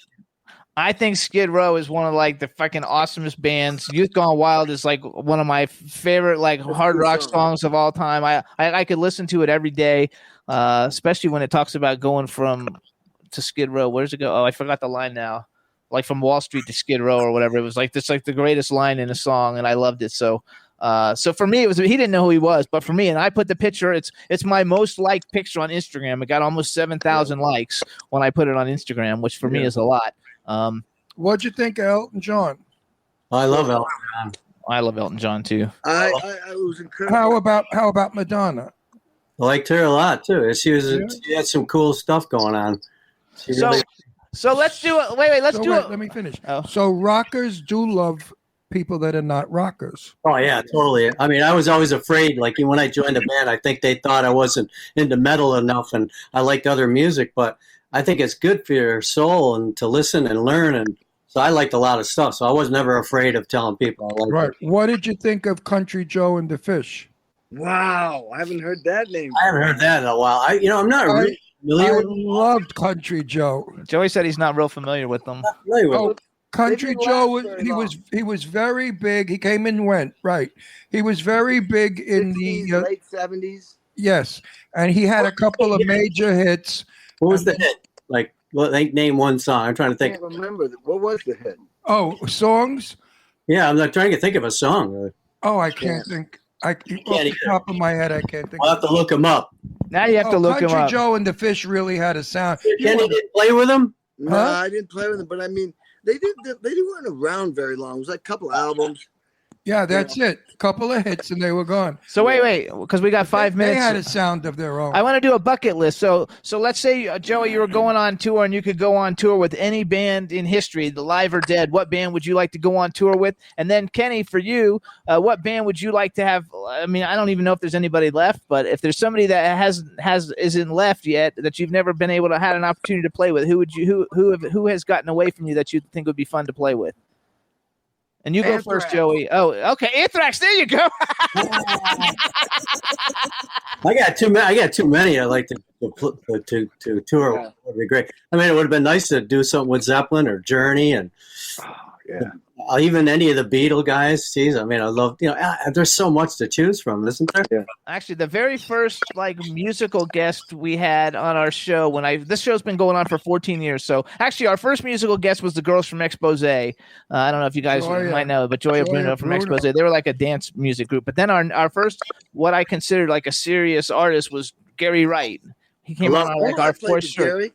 I think Skid Row is one of like the fucking awesomest bands. Youth Gone Wild is like one of my favorite like hard rock songs of all time. I could listen to it every day, especially when it talks about going to Skid Row. Where's it go? Oh, I forgot the line now. Like from Wall Street to Skid Row or whatever. It was like like the greatest line in a song, and I loved it. So for me, he didn't know who he was, but for me, and I put the picture. It's my most liked picture on Instagram. It got almost 7,000 likes when I put it on Instagram, which for me is a lot.
What'd you think of Elton John?
I love Elton John.
I love Elton John too.
I was incredible.
How about Madonna?
I liked her a lot too. She had some cool stuff going on.
So let's do it. Wait, let's do it.
Let me finish. Oh. So rockers do love people that are not rockers.
Oh yeah, totally. I mean, I was always afraid. Like when I joined the band, I think they thought I wasn't into metal enough, and I liked other music, but I think it's good for your soul and to listen and learn and So I liked a lot of stuff. So I was never afraid of telling people I liked
Right.
it.
What did you think of Country Joe and the Fish?
Wow, I haven't heard that name.
I haven't heard that in a while. I'm not really familiar
I
with them.
loved Country Joe.
Joey said he's not real familiar with them.
Familiar with
Oh,
them.
Country
didn't
Joe,
last very long.
he was very big. He came and went, right? He was very big in
60s,
the
late 70s.
yes, and he had a couple of major hits.
What was the hit? Like, name one song. I'm trying to
I
think.
can't remember. What was the hit?
Oh, songs?
Yeah, I'm not trying to think of a song.
Oh, I can't think. Off the top of my head, I can't think.
I'll have to look him up.
Now you have to look him
Country
up.
Joe and the Fish really had a sound.
Kenny didn't play with him?
No, I didn't play with them, but I mean, they weren't around very long. It was like a couple albums.
Yeah, that's it. Couple of hits and they were gone.
So wait, because we got 5 minutes.
They had a sound of their own.
I want to do a bucket list. So let's say, Joey, you were going on tour and you could go on tour with any band in history, the live or dead. What band would you like to go on tour with? And then, Kenny, for you, what band would you like to have? I mean, I don't even know if there's anybody left, but if there's somebody that isn't left yet that you've never been able to have an opportunity to play with, who has gotten away from you that you think would be fun to play with? And you go
Anthrax.
first, Joey. Oh, okay. Anthrax, there you go.
I got too many. I like to tour.
Yeah.
Would be great. I mean, it would have been nice to do something with Zeppelin or Journey, and even any of the Beatle guys. Geez, I mean, I love. There's so much to choose from, isn't there?
Yeah.
Actually, the very first musical guest we had on our show this show's been going on for 14 years. So actually, our first musical guest was the girls from Expose. I don't know if you guys might know, but Joya Bruno from Expose. They were like a dance music group. But then our first, what I considered like a serious artist, was Gary Wright. He came on like our fourth show.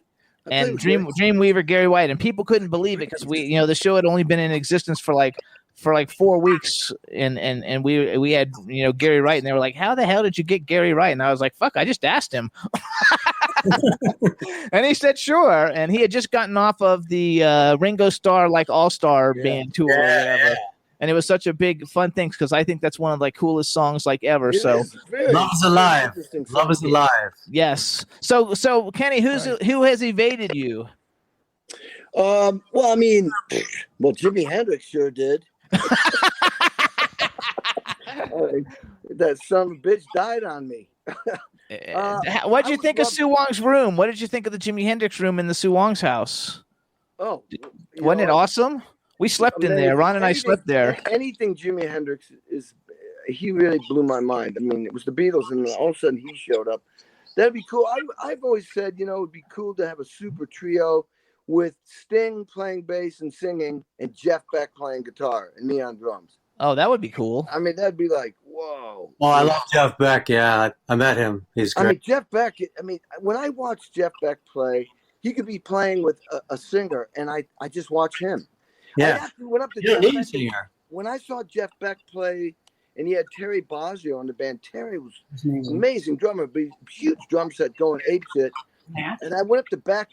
And Dreamweaver, Gary White, and people couldn't believe it because the show had only been in existence for like 4 weeks, and we had Gary Wright, and they were like, "How the hell did you get Gary Wright?" And I was like, "Fuck, I just asked him," and he said, "Sure." And he had just gotten off of the Ringo Starr All-Star Band tour or whatever. And it was such a big fun thing because I think that's one of the coolest songs ever. So
Love is alive. Love is alive.
Yes. So Kenny, who has evaded you?
Well, I mean, Jimi Hendrix sure did. That son of a bitch died on me.
What did you think of Sue Wong's room? What did you think of the Jimi Hendrix room in the Sue Wong's house?
Oh,
wasn't it awesome? We slept in there. Ron and I slept there.
Anything Jimi Hendrix he really blew my mind. I mean, it was the Beatles, and all of a sudden he showed up. That'd be cool. I've always said, it would be cool to have a super trio with Sting playing bass and singing, and Jeff Beck playing guitar and me on drums.
Oh, that would be cool.
I mean, that'd be like, whoa.
Oh, I love Jeff Beck. Yeah, I met him. He's great.
I mean, Jeff Beck. I mean, when I watch Jeff Beck play, he could be playing with a singer, and I just watch him.
Yeah.
I actually went up to
You don't
Jeff
need a
Beck.
singer.
When I saw Jeff Beck play, and he had Terry Bozzio on the band. Terry was an amazing drummer, but huge drum set going apeshit.
Yeah.
And I went up to Beck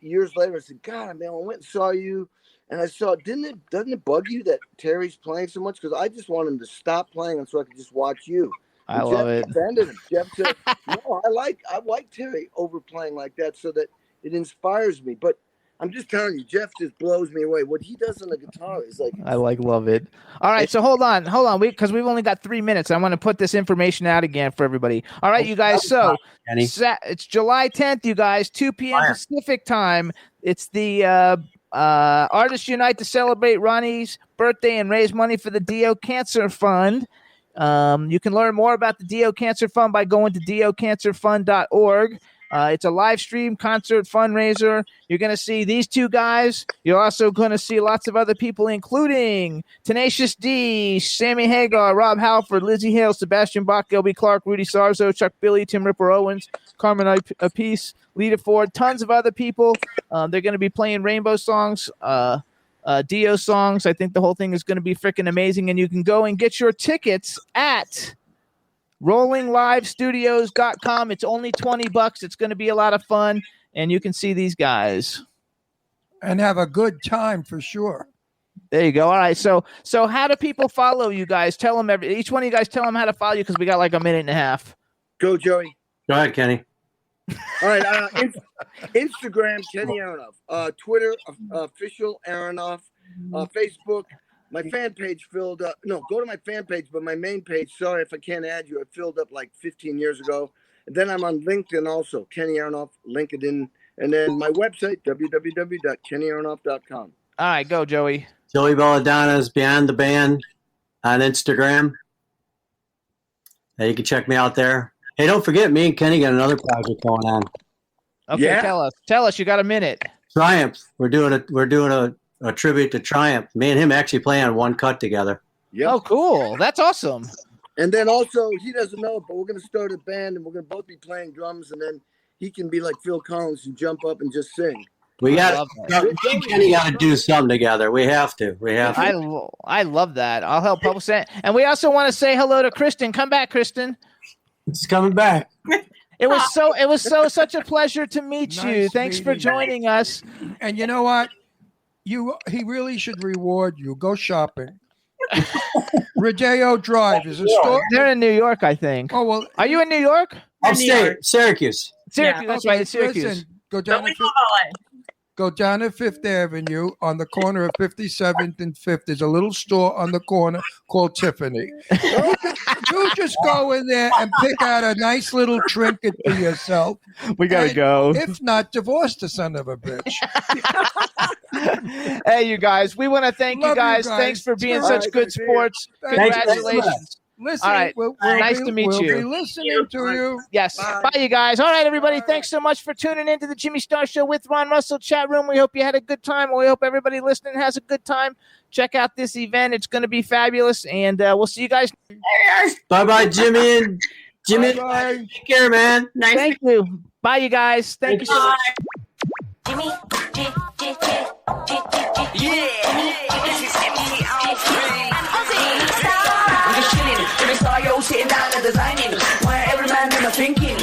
years later and said, God, man, I went and saw you. And I saw, doesn't it bug you that Terry's playing so much? Because I just want him to stop playing so I could just watch you.
I love it.
Jeff defended him. Jeff said, no, I like Terry overplaying like that so that it inspires me. But I'm just telling you, Jeff just blows me away. What he does on the guitar is like...
I love it. All right, so hold on. Because we've only got 3 minutes. I want to put this information out again for everybody. All right, you guys. So it's July 10th, you guys, 2 p.m. Pacific time. It's the Artists Unite to celebrate Ronnie's birthday and raise money for the DO Cancer Fund. You can learn more about the DO Cancer Fund by going to docancerfund.org. It's a live stream concert fundraiser. You're going to see these two guys. You're also going to see lots of other people, including Tenacious D, Sammy Hagar, Rob Halford, Lizzie Hale, Sebastian Bach, Gilby Clark, Rudy Sarzo, Chuck Billy, Tim Ripper Owens, Carmen Apice, Lita Ford, tons of other people. They're going to be playing Rainbow songs, Dio songs. I think the whole thing is going to be freaking amazing. And you can go and get your tickets at rollinglivestudios.com. It's only $20. It's going to be a lot of fun, and you can see these guys
and have a good time for sure.
There you go. All right. So how do people follow you guys? Tell them each one of you guys tell them how to follow you because we got like a minute and a half.
Go, Joey.
Go ahead, Kenny.
All right. Instagram, Kenny Aronoff. Twitter, official Aronoff. Facebook, my fan page filled up. No, go to my fan page, but my main page, sorry if I can't add you, it filled up like 15 years ago. And then I'm on LinkedIn also, Kenny Aronoff, LinkedIn. And then my website, www.kennyaronoff.com.
All right, go, Joey.
Joey Belladonna is Beyond the Band on Instagram. You can check me out there. Hey, don't forget, me and Kenny got another project going on.
Okay,
Yeah.
Tell us. You got a minute.
Triumph. We're doing a tribute to Triumph. Me and him actually play on one cut together.
Yep.
Oh, cool. That's awesome.
And then also, he doesn't know, but we're going to start a band and we're going to both be playing drums. And then he can be like Phil Collins and jump up and just sing.
We got Kenny got to do something together. We have to.
I love that. I'll help publicize it. And we also want to say hello to Kristen. Come back, Kristen.
It's coming back.
It was such a pleasure to meet you.
Nice
Thanks for
meeting you.
joining us.
And you know what? He really should reward you. Go shopping. Rodeo Drive is a store.
They're in New York, I think.
Oh well,
Are you in New York?
Upstate, Syracuse.
Syracuse, that's right. It's Syracuse.
Listen, go
But
down
we
to
love LA.
Go down to Fifth Avenue on the corner of 57th and 5th. There's a little store on the corner called Tiffany. You just go in there and pick out a nice little trinket for yourself.
We gotta
And
go.
If not, divorce the son of a bitch.
Hey, you guys. We want to thank you
Love you
guys.
guys.
Thanks for being
All
such
right,
good
good to see you.
sports.
Thank
you.
Congratulations.
Listen,
All right. Nice to meet
we'll
you.
be listening to you.
Yes. Bye, you guys. All right, everybody. Thanks so much for tuning into the Jimmy Star Show with Ron Russell chat room. We hope you had a good time. We hope everybody listening has a good time. Check out this event. It's going to be fabulous. And we'll see you guys.
Bye-bye, Jimmy and Jimmy.
Bye-bye.
Take care, man.
Nice.
Thank you. Bye, you guys. Thank you so much.
Jimmy,
This is MC Alfred. I'm just chilling, Jimmy Star, yo, sitting down and designing. Why every man never thinking,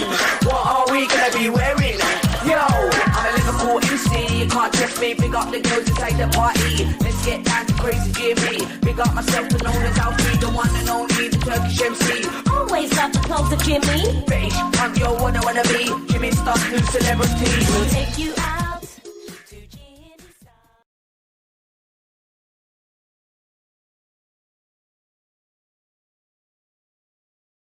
what are we gonna be wearing? Yo, I'm a Liverpool MC, you can't test me. Big up the girls inside the party. Let's get down to crazy Jimmy. Big up myself and known as Alfred, the one and only, the Turkish MC.
always got the clothes of Jimmy.
Bitch, I'm your one I wanna be. Jimmy Star's new celebrity.
We'll take you out.